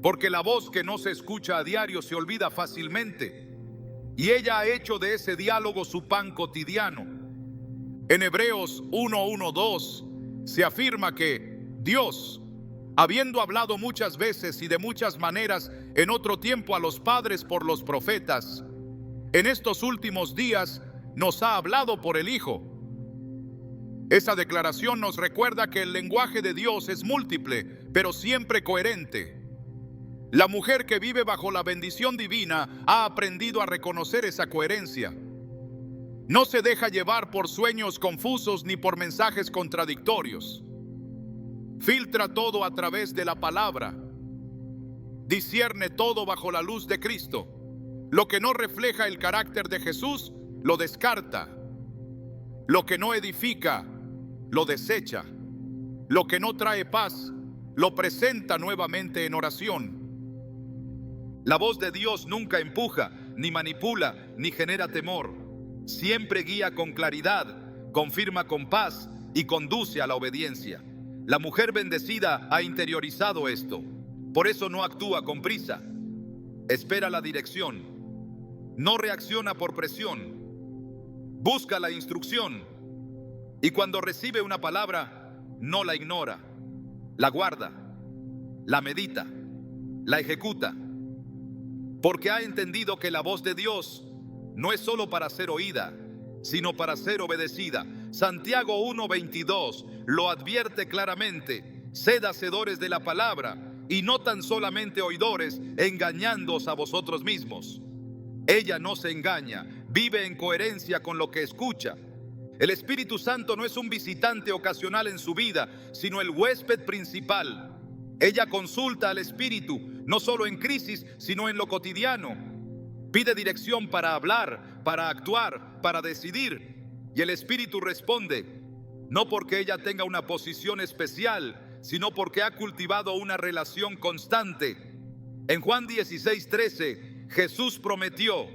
Porque la voz que no se escucha a diario se olvida fácilmente. Y ella ha hecho de ese diálogo su pan cotidiano. En Hebreos 1:1-2 se afirma que Dios, habiendo hablado muchas veces y de muchas maneras en otro tiempo a los padres por los profetas, en estos últimos días nos ha hablado por el Hijo. Esa declaración nos recuerda que el lenguaje de Dios es múltiple, pero siempre coherente. La mujer que vive bajo la bendición divina ha aprendido a reconocer esa coherencia. No se deja llevar por sueños confusos ni por mensajes contradictorios. Filtra todo a través de la palabra. Discierne todo bajo la luz de Cristo. Lo que no refleja el carácter de Jesús, lo descarta. Lo que no edifica, lo desecha. Lo que no trae paz, lo presenta nuevamente en oración. La voz de Dios nunca empuja, ni manipula, ni genera temor. Siempre guía con claridad, confirma con paz y conduce a la obediencia. La mujer bendecida ha interiorizado esto. Por eso no actúa con prisa. Espera la dirección. No reacciona por presión. Busca la instrucción. Y cuando recibe una palabra, no la ignora, la guarda, la medita, la ejecuta, porque ha entendido que la voz de Dios no es solo para ser oída, sino para ser obedecida. Santiago 1:22 lo advierte claramente: sed hacedores de la palabra y no tan solamente oidores, engañándoos a vosotros mismos. Ella no se engaña, vive en coherencia con lo que escucha. El Espíritu Santo no es un visitante ocasional en su vida, sino el huésped principal. Ella consulta al Espíritu, no solo en crisis, sino en lo cotidiano. Pide dirección para hablar, para actuar, para decidir. Y el Espíritu responde, no porque ella tenga una posición especial, sino porque ha cultivado una relación constante. En Juan 16:13, Jesús prometió: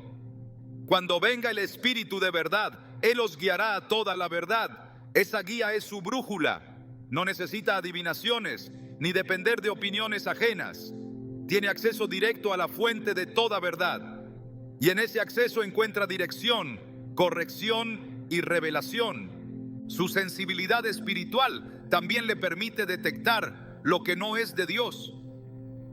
cuando venga el Espíritu de verdad, Él os guiará a toda la verdad. Esa guía es su brújula. No necesita adivinaciones, ni depender de opiniones ajenas. Tiene acceso directo a la fuente de toda verdad. Y en ese acceso encuentra dirección, corrección y revelación. Su sensibilidad espiritual también le permite detectar lo que no es de Dios.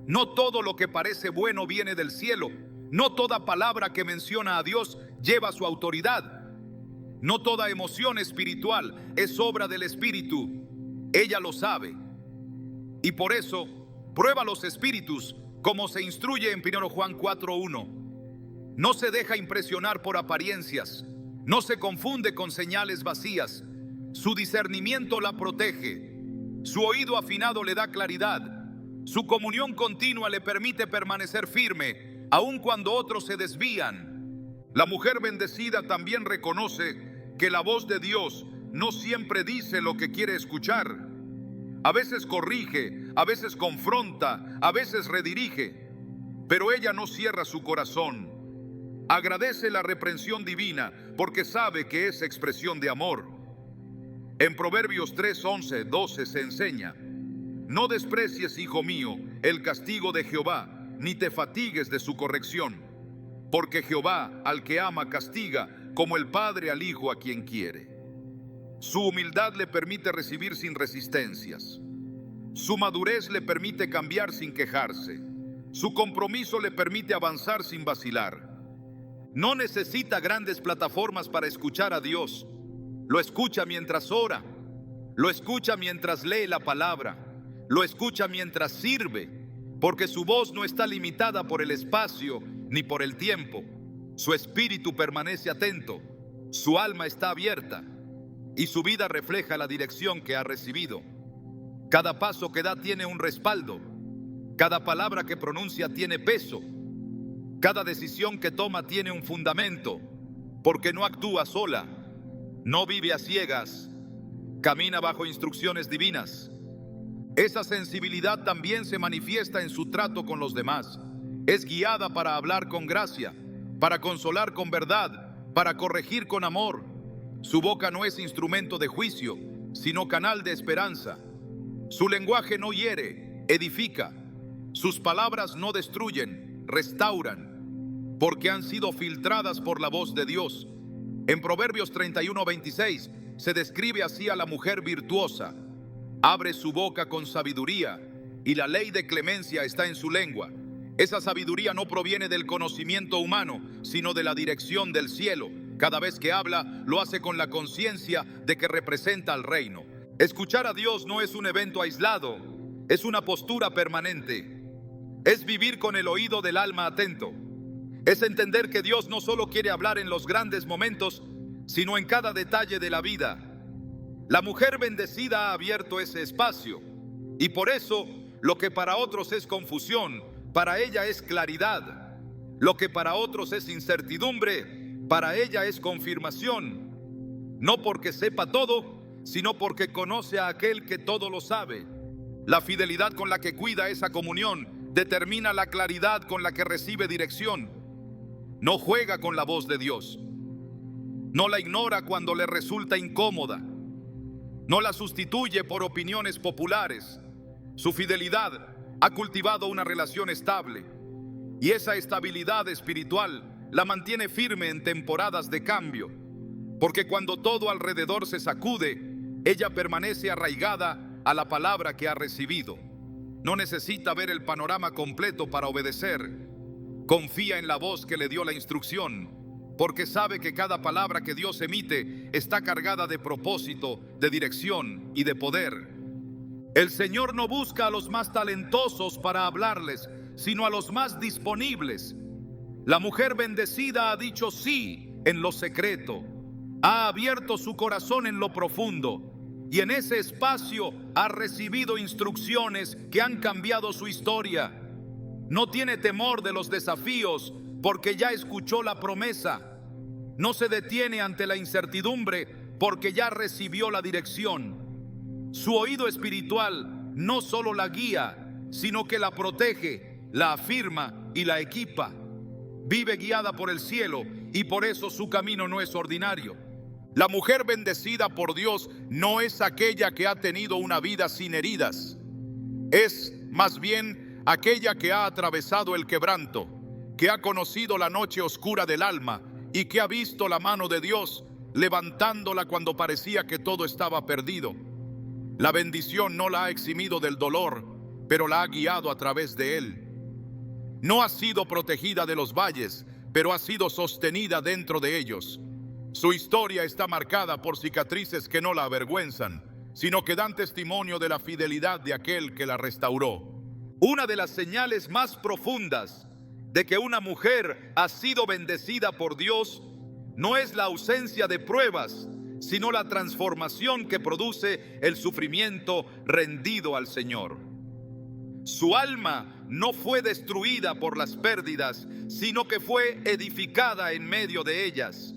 No todo lo que parece bueno viene del cielo. No toda palabra que menciona a Dios lleva su autoridad. No toda emoción espiritual es obra del Espíritu. Ella lo sabe. Y por eso prueba los espíritus, como se instruye en 1 Juan 4:1. No se deja impresionar por apariencias. No se confunde con señales vacías. Su discernimiento la protege. Su oído afinado le da claridad. Su comunión continua le permite permanecer firme, aun cuando otros se desvían. La mujer bendecida también reconoce que la voz de Dios no siempre dice lo que quiere escuchar. A veces corrige, a veces confronta, a veces redirige, pero ella no cierra su corazón. Agradece la reprensión divina porque sabe que es expresión de amor. En Proverbios 3:11-12 se enseña: no desprecies, hijo mío, el castigo de Jehová, ni te fatigues de su corrección, porque Jehová al que ama castiga, como el padre al hijo a quien quiere. Su humildad le permite recibir sin resistencias. Su madurez le permite cambiar sin quejarse. Su compromiso le permite avanzar sin vacilar. No necesita grandes plataformas para escuchar a Dios. Lo escucha mientras ora. Lo escucha mientras lee la palabra. Lo escucha mientras sirve, porque su voz no está limitada por el espacio ni por el tiempo. Su espíritu permanece atento. Su alma está abierta. Y su vida refleja la dirección que ha recibido. Cada paso que da tiene un respaldo. Cada palabra que pronuncia tiene peso. Cada decisión que toma tiene un fundamento, porque no actúa sola, no vive a ciegas, camina bajo instrucciones divinas. Esa sensibilidad también se manifiesta en su trato con los demás. Es guiada para hablar con gracia, para consolar con verdad, para corregir con amor. Su boca no es instrumento de juicio, sino canal de esperanza. Su lenguaje no hiere, edifica. Sus palabras no destruyen, restauran, porque han sido filtradas por la voz de Dios. En Proverbios 31:26 se describe así a la mujer virtuosa: abre su boca con sabiduría, y la ley de clemencia está en su lengua. Esa sabiduría no proviene del conocimiento humano, sino de la dirección del cielo. Cada vez que habla, lo hace con la conciencia de que representa al reino. Escuchar a Dios no es un evento aislado, es una postura permanente. Es vivir con el oído del alma atento. Es entender que Dios no solo quiere hablar en los grandes momentos, sino en cada detalle de la vida. La mujer bendecida ha abierto ese espacio, y por eso lo que para otros es confusión, para ella es claridad. Lo que para otros es incertidumbre, para ella es confirmación. No porque sepa todo, sino porque conoce a aquel que todo lo sabe. La fidelidad con la que cuida esa comunión determina la claridad con la que recibe dirección. No juega con la voz de Dios. No la ignora cuando le resulta incómoda. No la sustituye por opiniones populares. Su fidelidad ha cultivado una relación estable, y esa estabilidad espiritual la mantiene firme en temporadas de cambio. Porque cuando todo alrededor se sacude, ella permanece arraigada a la palabra que ha recibido. No necesita ver el panorama completo para obedecer. Confía en la voz que le dio la instrucción, porque sabe que cada palabra que Dios emite está cargada de propósito, de dirección y de poder. El Señor no busca a los más talentosos para hablarles, sino a los más disponibles. La mujer bendecida ha dicho sí en lo secreto, ha abierto su corazón en lo profundo, y en ese espacio ha recibido instrucciones que han cambiado su historia. No tiene temor de los desafíos porque ya escuchó la promesa. No se detiene ante la incertidumbre porque ya recibió la dirección. Su oído espiritual no solo la guía, sino que la protege, la afirma y la equipa. Vive guiada por el cielo y por eso su camino no es ordinario. La mujer bendecida por Dios no es aquella que ha tenido una vida sin heridas. Es más bien aquella que ha atravesado el quebranto, que ha conocido la noche oscura del alma y que ha visto la mano de Dios levantándola cuando parecía que todo estaba perdido. La bendición no la ha eximido del dolor, pero la ha guiado a través de él. No ha sido protegida de los valles, pero ha sido sostenida dentro de ellos. Su historia está marcada por cicatrices que no la avergüenzan, sino que dan testimonio de la fidelidad de aquel que la restauró. Una de las señales más profundas de que una mujer ha sido bendecida por Dios no es la ausencia de pruebas, sino la transformación que produce el sufrimiento rendido al Señor. Su alma no fue destruida por las pérdidas, sino que fue edificada en medio de ellas.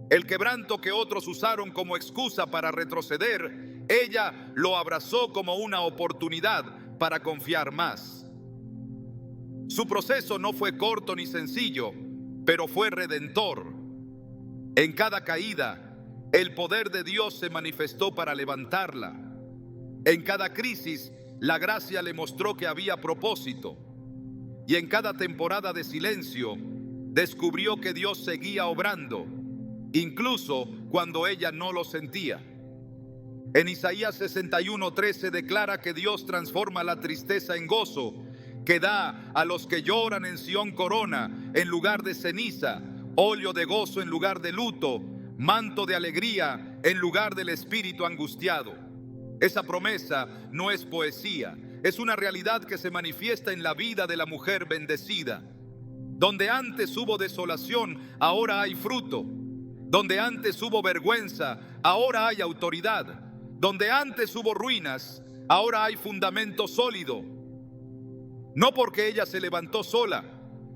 El quebranto que otros usaron como excusa para retroceder, ella lo abrazó como una oportunidad para confiar más. Su proceso no fue corto ni sencillo, pero fue redentor. En cada caída, el poder de Dios se manifestó para levantarla. En cada crisis, la gracia le mostró que había propósito. Y en cada temporada de silencio, descubrió que Dios seguía obrando, incluso cuando ella no lo sentía. En Isaías 61:13 declara que Dios transforma la tristeza en gozo, que da a los que lloran en Sión corona en lugar de ceniza, óleo de gozo en lugar de luto, manto de alegría en lugar del espíritu angustiado. Esa promesa no es poesía, es una realidad que se manifiesta en la vida de la mujer bendecida. Donde antes hubo desolación, ahora hay fruto. Donde antes hubo vergüenza, ahora hay autoridad. Donde antes hubo ruinas, ahora hay fundamento sólido. No porque ella se levantó sola,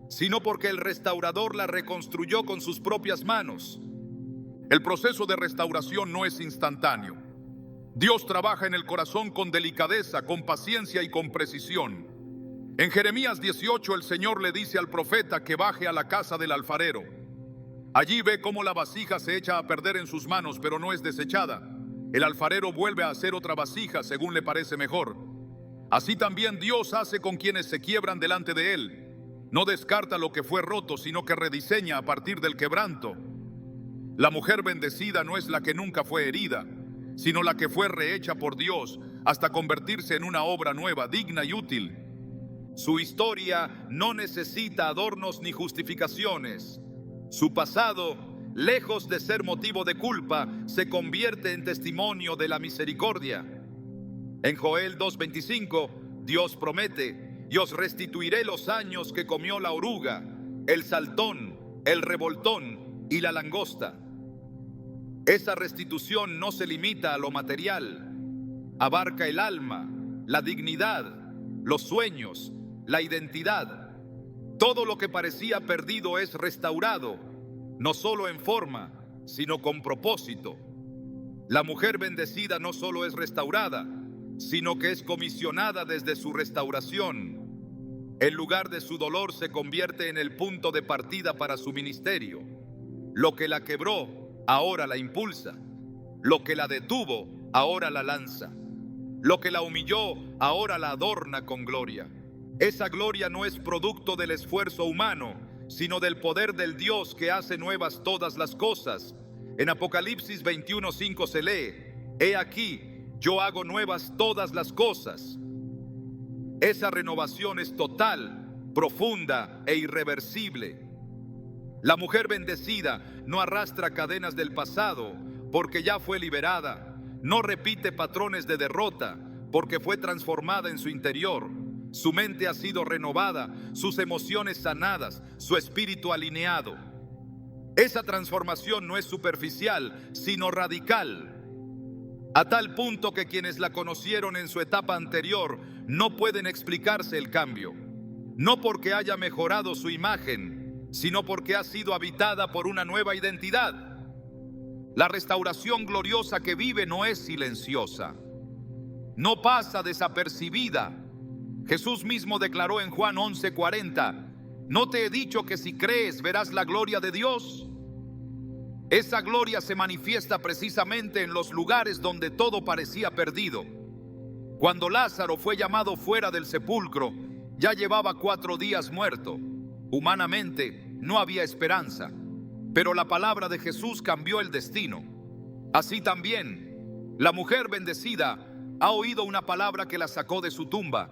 sino porque el restaurador la reconstruyó con sus propias manos. El proceso de restauración no es instantáneo. Dios trabaja en el corazón con delicadeza, con paciencia y con precisión. En Jeremías 18 el Señor le dice al profeta que baje a la casa del alfarero. Allí ve cómo la vasija se echa a perder en sus manos, pero no es desechada. El alfarero vuelve a hacer otra vasija según le parece mejor. Así también Dios hace con quienes se quiebran delante de Él. No descarta lo que fue roto, sino que rediseña a partir del quebranto. La mujer bendecida no es la que nunca fue herida, sino la que fue rehecha por Dios hasta convertirse en una obra nueva, digna y útil. Su historia no necesita adornos ni justificaciones. Su pasado, lejos de ser motivo de culpa, se convierte en testimonio de la misericordia. En Joel 2:25, Dios promete: y os restituiré los años que comió la oruga, el saltón, el revoltón y la langosta. Esa restitución no se limita a lo material, abarca el alma, la dignidad, los sueños, la identidad. Todo lo que parecía perdido es restaurado, no solo en forma, sino con propósito. La mujer bendecida no solo es restaurada, sino que es comisionada desde su restauración. El lugar de su dolor se convierte en el punto de partida para su ministerio. Lo que la quebró, ahora la impulsa. Lo que la detuvo, ahora la lanza. Lo que la humilló, ahora la adorna con gloria. Esa gloria no es producto del esfuerzo humano, sino del poder del Dios que hace nuevas todas las cosas. En Apocalipsis 21:5 se lee: He aquí, yo hago nuevas todas las cosas. Esa renovación es total, profunda e irreversible. La mujer bendecida no arrastra cadenas del pasado porque ya fue liberada. No repite patrones de derrota porque fue transformada en su interior. Su mente ha sido renovada, sus emociones sanadas, su espíritu alineado. Esa transformación no es superficial, sino radical. A tal punto que quienes la conocieron en su etapa anterior no pueden explicarse el cambio. No porque haya mejorado su imagen, sino porque ha sido habitada por una nueva identidad. La restauración gloriosa que vive no es silenciosa, no pasa desapercibida. Jesús mismo declaró en Juan 11:40: ¿No te he dicho que si crees verás la gloria de Dios? Esa gloria se manifiesta precisamente en los lugares donde todo parecía perdido. Cuando Lázaro fue llamado fuera del sepulcro, ya llevaba 4 días muerto. Humanamente no había esperanza, pero la palabra de Jesús cambió el destino. Así también, la mujer bendecida ha oído una palabra que la sacó de su tumba.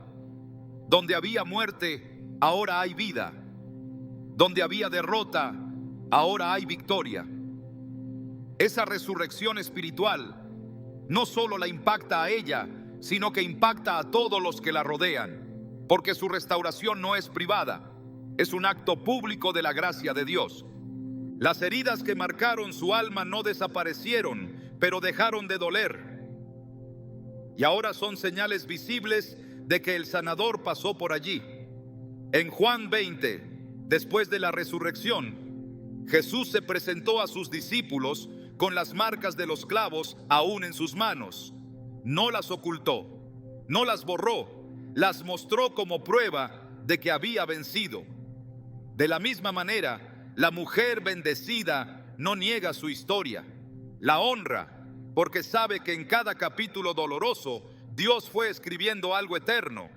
Donde había muerte, ahora hay vida. Donde había derrota, ahora hay victoria. Esa resurrección espiritual no solo la impacta a ella, sino que impacta a todos los que la rodean, porque su restauración no es privada, es un acto público de la gracia de Dios. Las heridas que marcaron su alma no desaparecieron, pero dejaron de doler. Y ahora son señales visibles de que el sanador pasó por allí. En Juan 20, después de la resurrección, Jesús se presentó a sus discípulos con las marcas de los clavos aún en sus manos. No las ocultó, no las borró, las mostró como prueba de que había vencido. De la misma manera, la mujer bendecida no niega su historia, la honra, porque sabe que en cada capítulo doloroso Dios fue escribiendo algo eterno.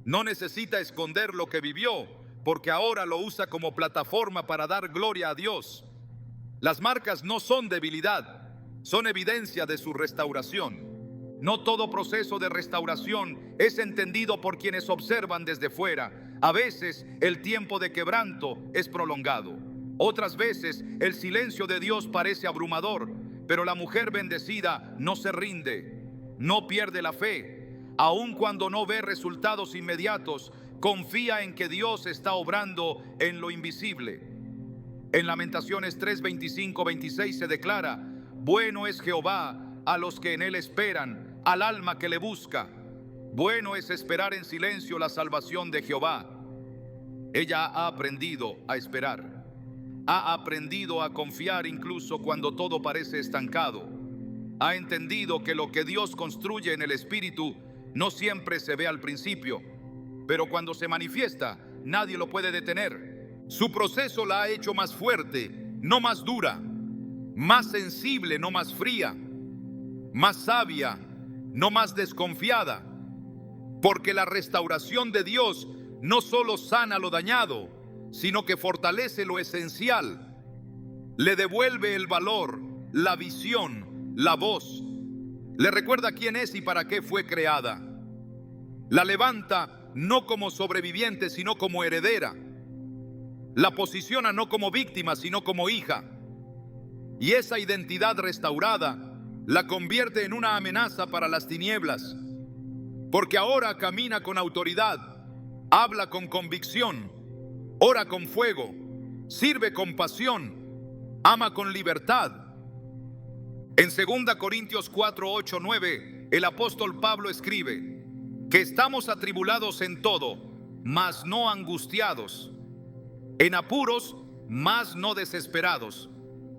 No necesita esconder lo que vivió, porque ahora lo usa como plataforma para dar gloria a Dios. Las marcas no son debilidad, son evidencia de su restauración. No todo proceso de restauración es entendido por quienes observan desde fuera. A veces el tiempo de quebranto es prolongado. Otras veces el silencio de Dios parece abrumador, pero la mujer bendecida no se rinde, no pierde la fe. Aun cuando no ve resultados inmediatos, confía en que Dios está obrando en lo invisible. En Lamentaciones 3, 25, 26 se declara: bueno es Jehová a los que en él esperan, al alma que le busca. Bueno es esperar en silencio la salvación de Jehová. Ella ha aprendido a esperar, ha aprendido a confiar incluso cuando todo parece estancado. Ha entendido que lo que Dios construye en el espíritu no siempre se ve al principio, pero cuando se manifiesta, nadie lo puede detener. Su proceso la ha hecho más fuerte, no más dura, más sensible, no más fría, más sabia, no más desconfiada, porque la restauración de Dios no solo sana lo dañado, sino que fortalece lo esencial, le devuelve el valor, la visión, la voz, le recuerda quién es y para qué fue creada, la levanta no como sobreviviente, sino como heredera, la posiciona no como víctima, sino como hija, y esa identidad restaurada la convierte en una amenaza para las tinieblas, porque ahora camina con autoridad, habla con convicción, ora con fuego, sirve con pasión, ama con libertad. En 2 Corintios 4, 8, 9, el apóstol Pablo escribe que estamos atribulados en todo, mas no angustiados, en apuros, mas no desesperados,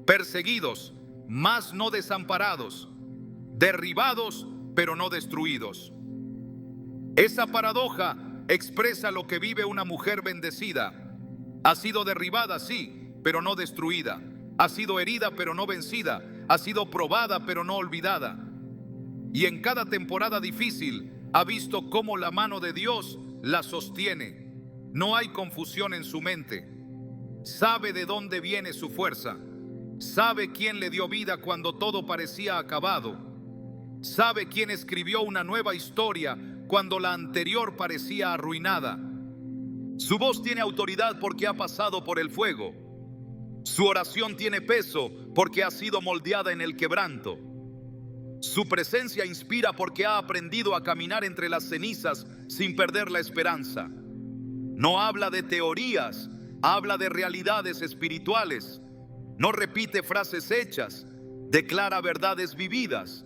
perseguidos, mas no desamparados, derribados, pero no destruidos. Esa paradoja expresa lo que vive una mujer bendecida. Ha sido derribada, sí, pero no destruida. Ha sido herida, pero no vencida. Ha sido probada, pero no olvidada. Y en cada temporada difícil ha visto cómo la mano de Dios la sostiene. No hay confusión en su mente. Sabe de dónde viene su fuerza. Sabe quién le dio vida cuando todo parecía acabado. Sabe quién escribió una nueva historia cuando la anterior parecía arruinada. Su voz tiene autoridad porque ha pasado por el fuego. Su oración tiene peso porque ha sido moldeada en el quebranto. Su presencia inspira porque ha aprendido a caminar entre las cenizas sin perder la esperanza. No habla de teorías, habla de realidades espirituales. No repite frases hechas, declara verdades vividas.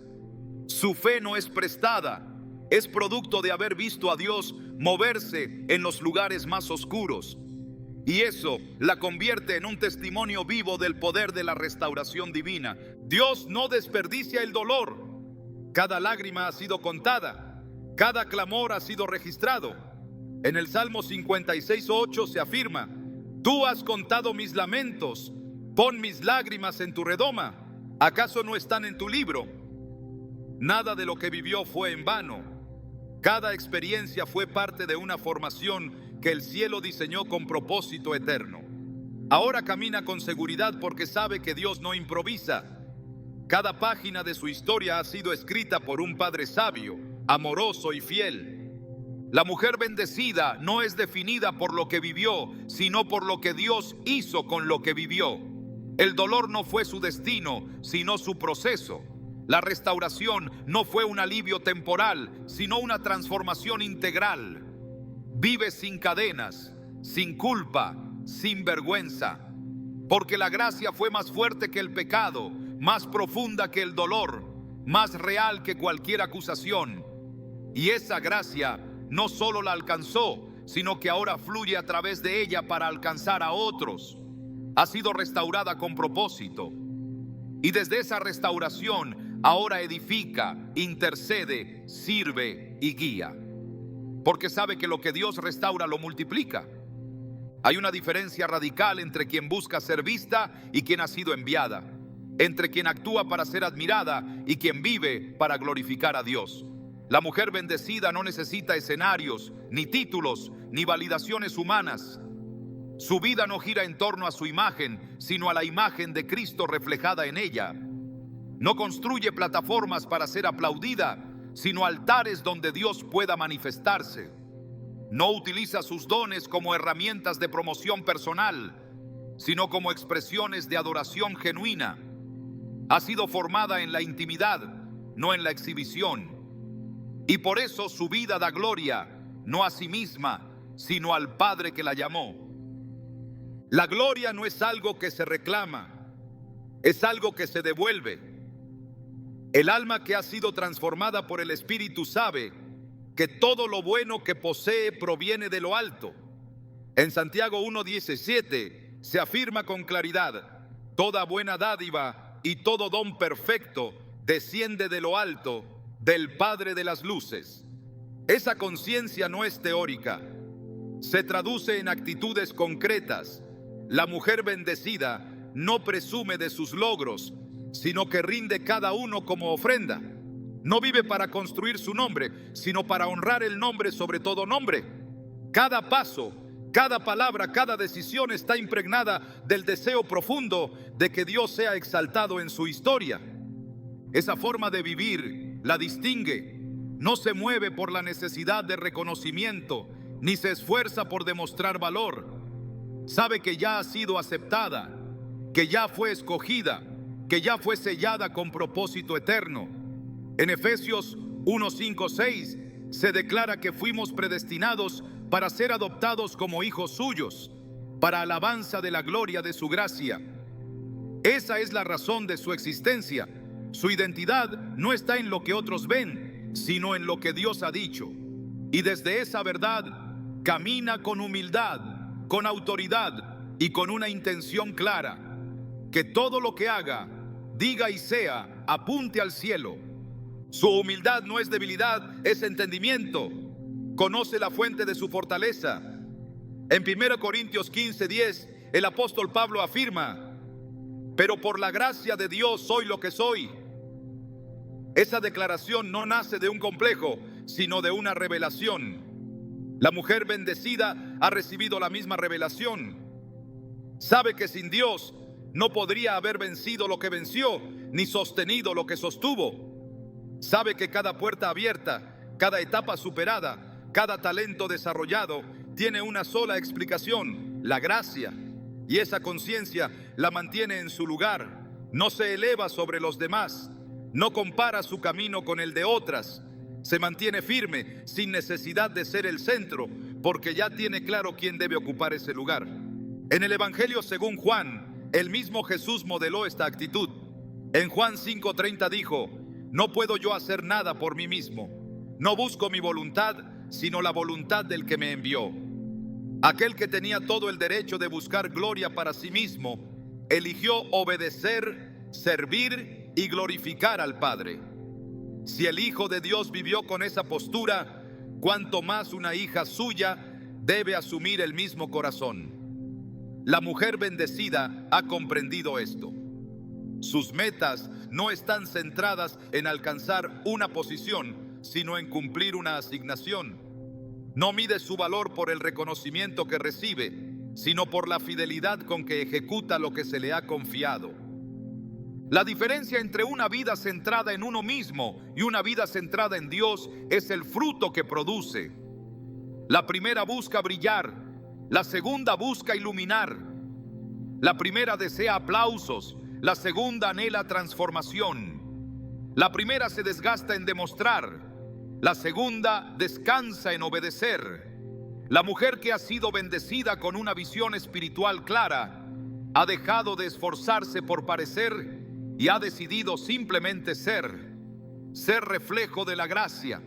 Su fe no es prestada, es producto de haber visto a Dios moverse en los lugares más oscuros. Y eso la convierte en un testimonio vivo del poder de la restauración divina. Dios no desperdicia el dolor. Cada lágrima ha sido contada, cada clamor ha sido registrado. En el Salmo 56:8 se afirma: tú has contado mis lamentos, pon mis lágrimas en tu redoma. ¿Acaso no están en tu libro? Nada de lo que vivió fue en vano. Cada experiencia fue parte de una formación que el cielo diseñó con propósito eterno. Ahora camina con seguridad porque sabe que Dios no improvisa. Cada página de su historia ha sido escrita por un Padre sabio, amoroso y fiel. La mujer bendecida no es definida por lo que vivió, sino por lo que Dios hizo con lo que vivió. El dolor no fue su destino, sino su proceso. La restauración no fue un alivio temporal, sino una transformación integral. Vive sin cadenas, sin culpa, sin vergüenza, porque la gracia fue más fuerte que el pecado, más profunda que el dolor, más real que cualquier acusación. Y esa gracia no solo la alcanzó, sino que ahora fluye a través de ella para alcanzar a otros. Ha sido restaurada con propósito. Y desde esa restauración ahora edifica, intercede, sirve y guía. Porque sabe que lo que Dios restaura lo multiplica. Hay una diferencia radical entre quien busca ser vista y quien ha sido enviada, entre quien actúa para ser admirada y quien vive para glorificar a Dios. La mujer bendecida no necesita escenarios, ni títulos, ni validaciones humanas. Su vida no gira en torno a su imagen, sino a la imagen de Cristo reflejada en ella. No construye plataformas para ser aplaudida, sino altares donde Dios pueda manifestarse. No utiliza sus dones como herramientas de promoción personal, sino como expresiones de adoración genuina. Ha sido formada en la intimidad, no en la exhibición. Y por eso su vida da gloria, no a sí misma, sino al Padre que la llamó. La gloria no es algo que se reclama, es algo que se devuelve. El alma que ha sido transformada por el Espíritu sabe que todo lo bueno que posee proviene de lo alto. En Santiago 1:17 se afirma con claridad: toda buena dádiva y todo don perfecto desciende de lo alto, del Padre de las luces. Esa conciencia no es teórica, se traduce en actitudes concretas. La mujer bendecida no presume de sus logros, sino que rinde cada uno como ofrenda. No vive para construir su nombre, sino para honrar el nombre sobre todo nombre. Cada paso, cada palabra, cada decisión está impregnada del deseo profundo de que Dios sea exaltado en su historia. Esa forma de vivir la distingue. No se mueve por la necesidad de reconocimiento, ni se esfuerza por demostrar valor. Sabe que ya ha sido aceptada, que ya fue escogida, que ya fue sellada con propósito eterno. En Efesios 1:5-6 se declara que fuimos predestinados para ser adoptados como hijos suyos, para alabanza de la gloria de su gracia. Esa es la razón de su existencia. Su identidad no está en lo que otros ven, sino en lo que Dios ha dicho. Y desde esa verdad camina con humildad, con autoridad y con una intención clara. Que todo lo que haga, diga y sea, apunte al cielo. Su humildad no es debilidad, es entendimiento. Conoce la fuente de su fortaleza. En 1 Corintios 15:10, el apóstol Pablo afirma: pero por la gracia de Dios soy lo que soy. Esa declaración no nace de un complejo, sino de una revelación. La mujer bendecida ha recibido la misma revelación. Sabe que sin Dios no podría haber vencido lo que venció, ni sostenido lo que sostuvo. Sabe que cada puerta abierta, cada etapa superada, cada talento desarrollado tiene una sola explicación: la gracia. Y esa conciencia la mantiene en su lugar. No se eleva sobre los demás, no compara su camino con el de otras. Se mantiene firme sin necesidad de ser el centro, porque ya tiene claro quién debe ocupar ese lugar. En el Evangelio según Juan, el mismo Jesús modeló esta actitud. En Juan 5:30 dijo: no puedo yo hacer nada por mí mismo. No busco mi voluntad, sino la voluntad del que me envió. Aquel que tenía todo el derecho de buscar gloria para sí mismo, eligió obedecer, servir y glorificar al Padre. Si el Hijo de Dios vivió con esa postura, cuánto más una hija suya debe asumir el mismo corazón. La mujer bendecida ha comprendido esto. Sus metas no están centradas en alcanzar una posición, sino en cumplir una asignación. No mide su valor por el reconocimiento que recibe, sino por la fidelidad con que ejecuta lo que se le ha confiado. La diferencia entre una vida centrada en uno mismo y una vida centrada en Dios es el fruto que produce. La primera busca brillar, la segunda busca iluminar. La primera desea aplausos, la segunda anhela transformación. La primera se desgasta en demostrar, la segunda descansa en obedecer. La mujer que ha sido bendecida con una visión espiritual clara ha dejado de esforzarse por parecer y ha decidido simplemente ser reflejo de la gracia,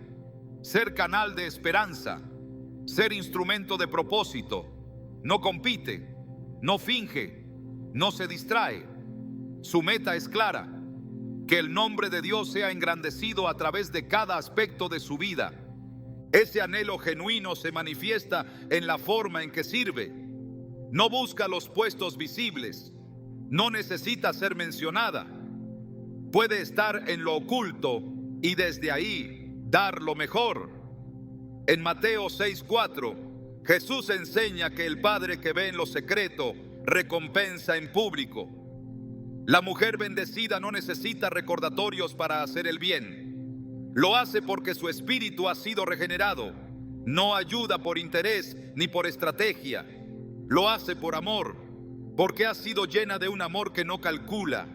ser canal de esperanza, ser instrumento de propósito. No compite, no finge, no se distrae. Su meta es clara: que el nombre de Dios sea engrandecido a través de cada aspecto de su vida. Ese anhelo genuino se manifiesta en la forma en que sirve. No busca los puestos visibles, no necesita ser mencionada. Puede estar en lo oculto y desde ahí dar lo mejor. En Mateo 6:4, Jesús enseña que el Padre que ve en lo secreto recompensa en público. La mujer bendecida no necesita recordatorios para hacer el bien. Lo hace porque su espíritu ha sido regenerado. No ayuda por interés ni por estrategia. Lo hace por amor, porque ha sido llena de un amor que no calcula,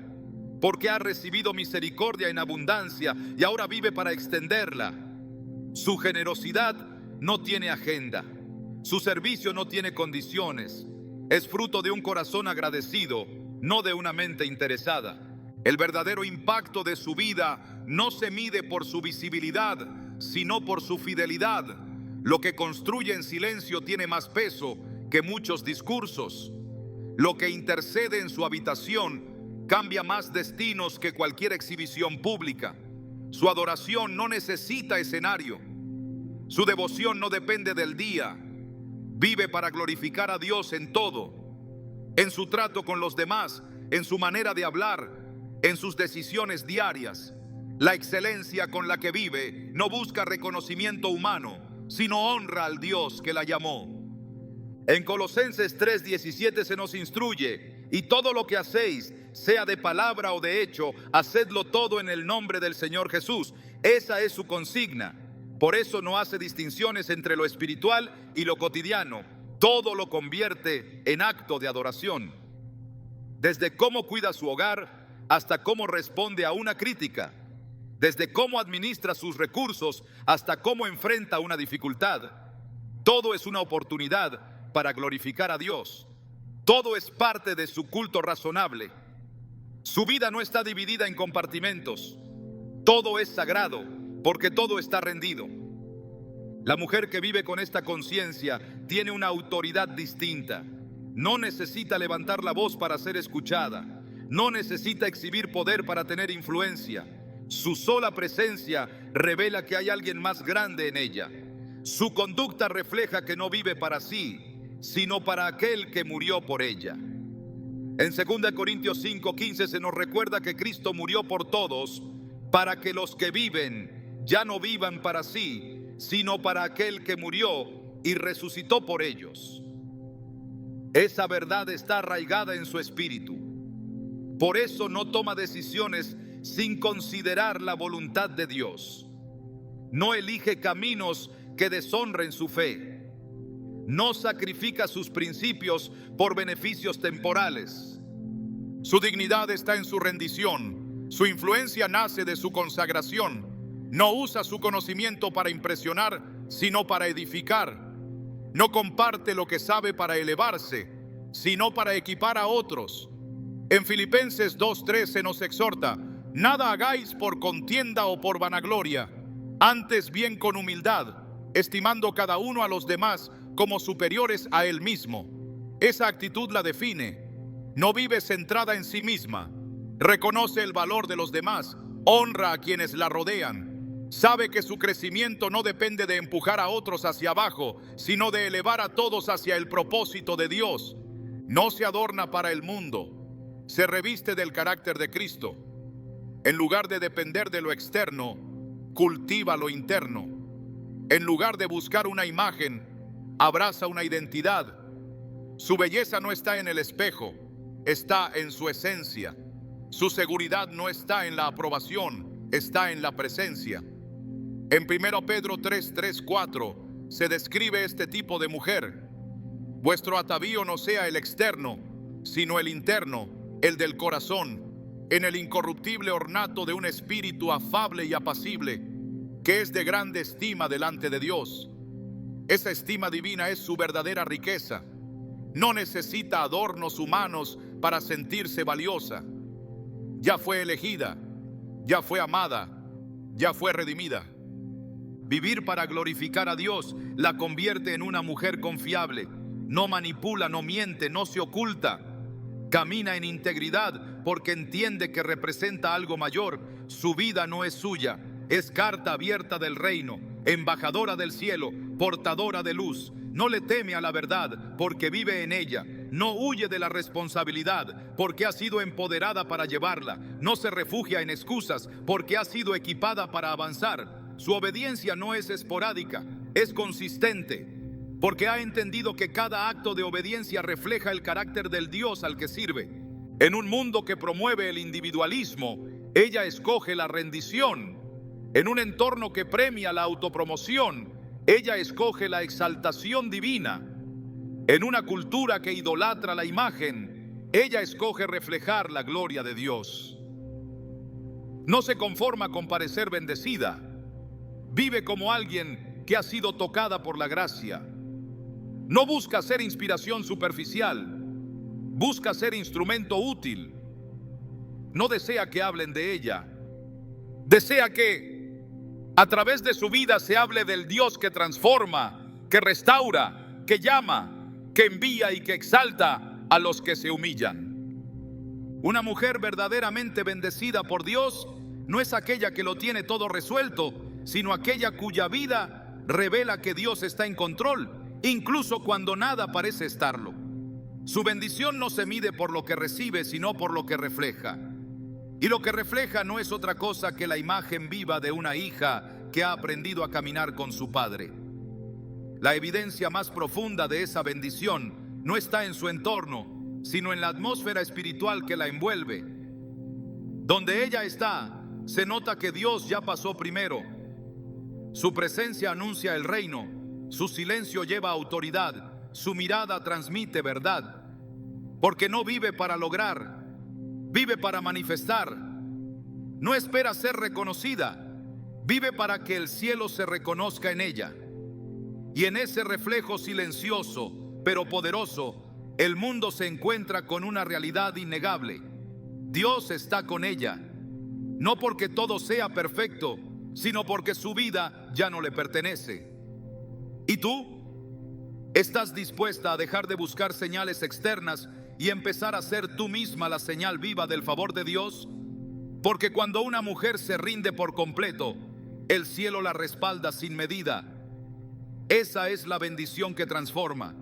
porque ha recibido misericordia en abundancia y ahora vive para extenderla. Su generosidad no tiene agenda. Su servicio no tiene condiciones. Es fruto de un corazón agradecido, no de una mente interesada. El verdadero impacto de su vida no se mide por su visibilidad, sino por su fidelidad. Lo que construye en silencio tiene más peso que muchos discursos. Lo que intercede en su habitación cambia más destinos que cualquier exhibición pública. Su adoración no necesita escenario. Su devoción no depende del día. Vive para glorificar a Dios en todo. En su trato con los demás, en su manera de hablar, en sus decisiones diarias. La excelencia con la que vive no busca reconocimiento humano, sino honra al Dios que la llamó. En Colosenses 3:17 se nos instruye: y todo lo que hacéis, sea de palabra o de hecho, hacedlo todo en el nombre del Señor Jesús. Esa es su consigna. Por eso no hace distinciones entre lo espiritual y lo cotidiano. Todo lo convierte en acto de adoración. Desde cómo cuida su hogar hasta cómo responde a una crítica. Desde cómo administra sus recursos hasta cómo enfrenta una dificultad. Todo es una oportunidad para glorificar a Dios. Todo es parte de su culto razonable. Su vida no está dividida en compartimentos. Todo es sagrado, porque todo está rendido. La mujer que vive con esta conciencia tiene una autoridad distinta. No necesita levantar la voz para ser escuchada. No necesita exhibir poder para tener influencia. Su sola presencia revela que hay alguien más grande en ella. Su conducta refleja que no vive para sí, sino para aquel que murió por ella. En 2 Corintios 5:15 se nos recuerda que Cristo murió por todos, para que los que viven ya no vivan para sí, sino para aquel que murió y resucitó por ellos. Esa verdad está arraigada en su espíritu. Por eso no toma decisiones sin considerar la voluntad de Dios. No elige caminos que deshonren su fe. No sacrifica sus principios por beneficios temporales. Su dignidad está en su rendición. Su influencia nace de su consagración. No usa su conocimiento para impresionar, sino para edificar. No comparte lo que sabe para elevarse, sino para equipar a otros. En Filipenses 2:3 se nos exhorta: nada hagáis por contienda o por vanagloria, antes bien con humildad, estimando cada uno a los demás como superiores a él mismo. Esa actitud la define. No vive centrada en sí misma. Reconoce el valor de los demás, honra a quienes la rodean. Sabe que su crecimiento no depende de empujar a otros hacia abajo, sino de elevar a todos hacia el propósito de Dios. No se adorna para el mundo. Se reviste del carácter de Cristo. En lugar de depender de lo externo, cultiva lo interno. En lugar de buscar una imagen, abraza una identidad. Su belleza no está en el espejo, está en su esencia. Su seguridad no está en la aprobación, está en la presencia. En 1 Pedro 3:4 se describe este tipo de mujer. Vuestro atavío no sea el externo, sino el interno, el del corazón, en el incorruptible ornato de un espíritu afable y apacible, que es de grande estima delante de Dios. Esa estima divina es su verdadera riqueza. No necesita adornos humanos para sentirse valiosa. Ya fue elegida, ya fue amada, ya fue redimida. Vivir para glorificar a Dios la convierte en una mujer confiable. No manipula, no miente, no se oculta. Camina en integridad porque entiende que representa algo mayor. Su vida no es suya, es carta abierta del reino, embajadora del cielo, portadora de luz. No le teme a la verdad porque vive en ella. No huye de la responsabilidad porque ha sido empoderada para llevarla. No se refugia en excusas porque ha sido equipada para avanzar. Su obediencia no es esporádica, es consistente, porque ha entendido que cada acto de obediencia refleja el carácter del Dios al que sirve. En un mundo que promueve el individualismo, ella escoge la rendición. En un entorno que premia la autopromoción, ella escoge la exaltación divina. En una cultura que idolatra la imagen, ella escoge reflejar la gloria de Dios. No se conforma con parecer bendecida. Vive como alguien que ha sido tocada por la gracia. No busca ser inspiración superficial, busca ser instrumento útil. No desea que hablen de ella, desea que a través de su vida se hable del Dios que transforma, que restaura, que llama, que envía y que exalta a los que se humillan. Una mujer verdaderamente bendecida por Dios no es aquella que lo tiene todo resuelto, sino aquella cuya vida revela que Dios está en control, incluso cuando nada parece estarlo. Su bendición no se mide por lo que recibe, sino por lo que refleja. Y lo que refleja no es otra cosa que la imagen viva de una hija que ha aprendido a caminar con su padre. La evidencia más profunda de esa bendición no está en su entorno, sino en la atmósfera espiritual que la envuelve. Donde ella está, se nota que Dios ya pasó primero. Su presencia anuncia el reino, su silencio lleva autoridad, su mirada transmite verdad, porque no vive para lograr, vive para manifestar. No espera ser reconocida, vive para que el cielo se reconozca en ella. Y en ese reflejo silencioso, pero poderoso, el mundo se encuentra con una realidad innegable. Dios está con ella, no porque todo sea perfecto, sino porque su vida ya no le pertenece. ¿Y tú? ¿Estás dispuesta a dejar de buscar señales externas y empezar a ser tú misma la señal viva del favor de Dios? Porque cuando una mujer se rinde por completo, el cielo la respalda sin medida. Esa es la bendición que transforma.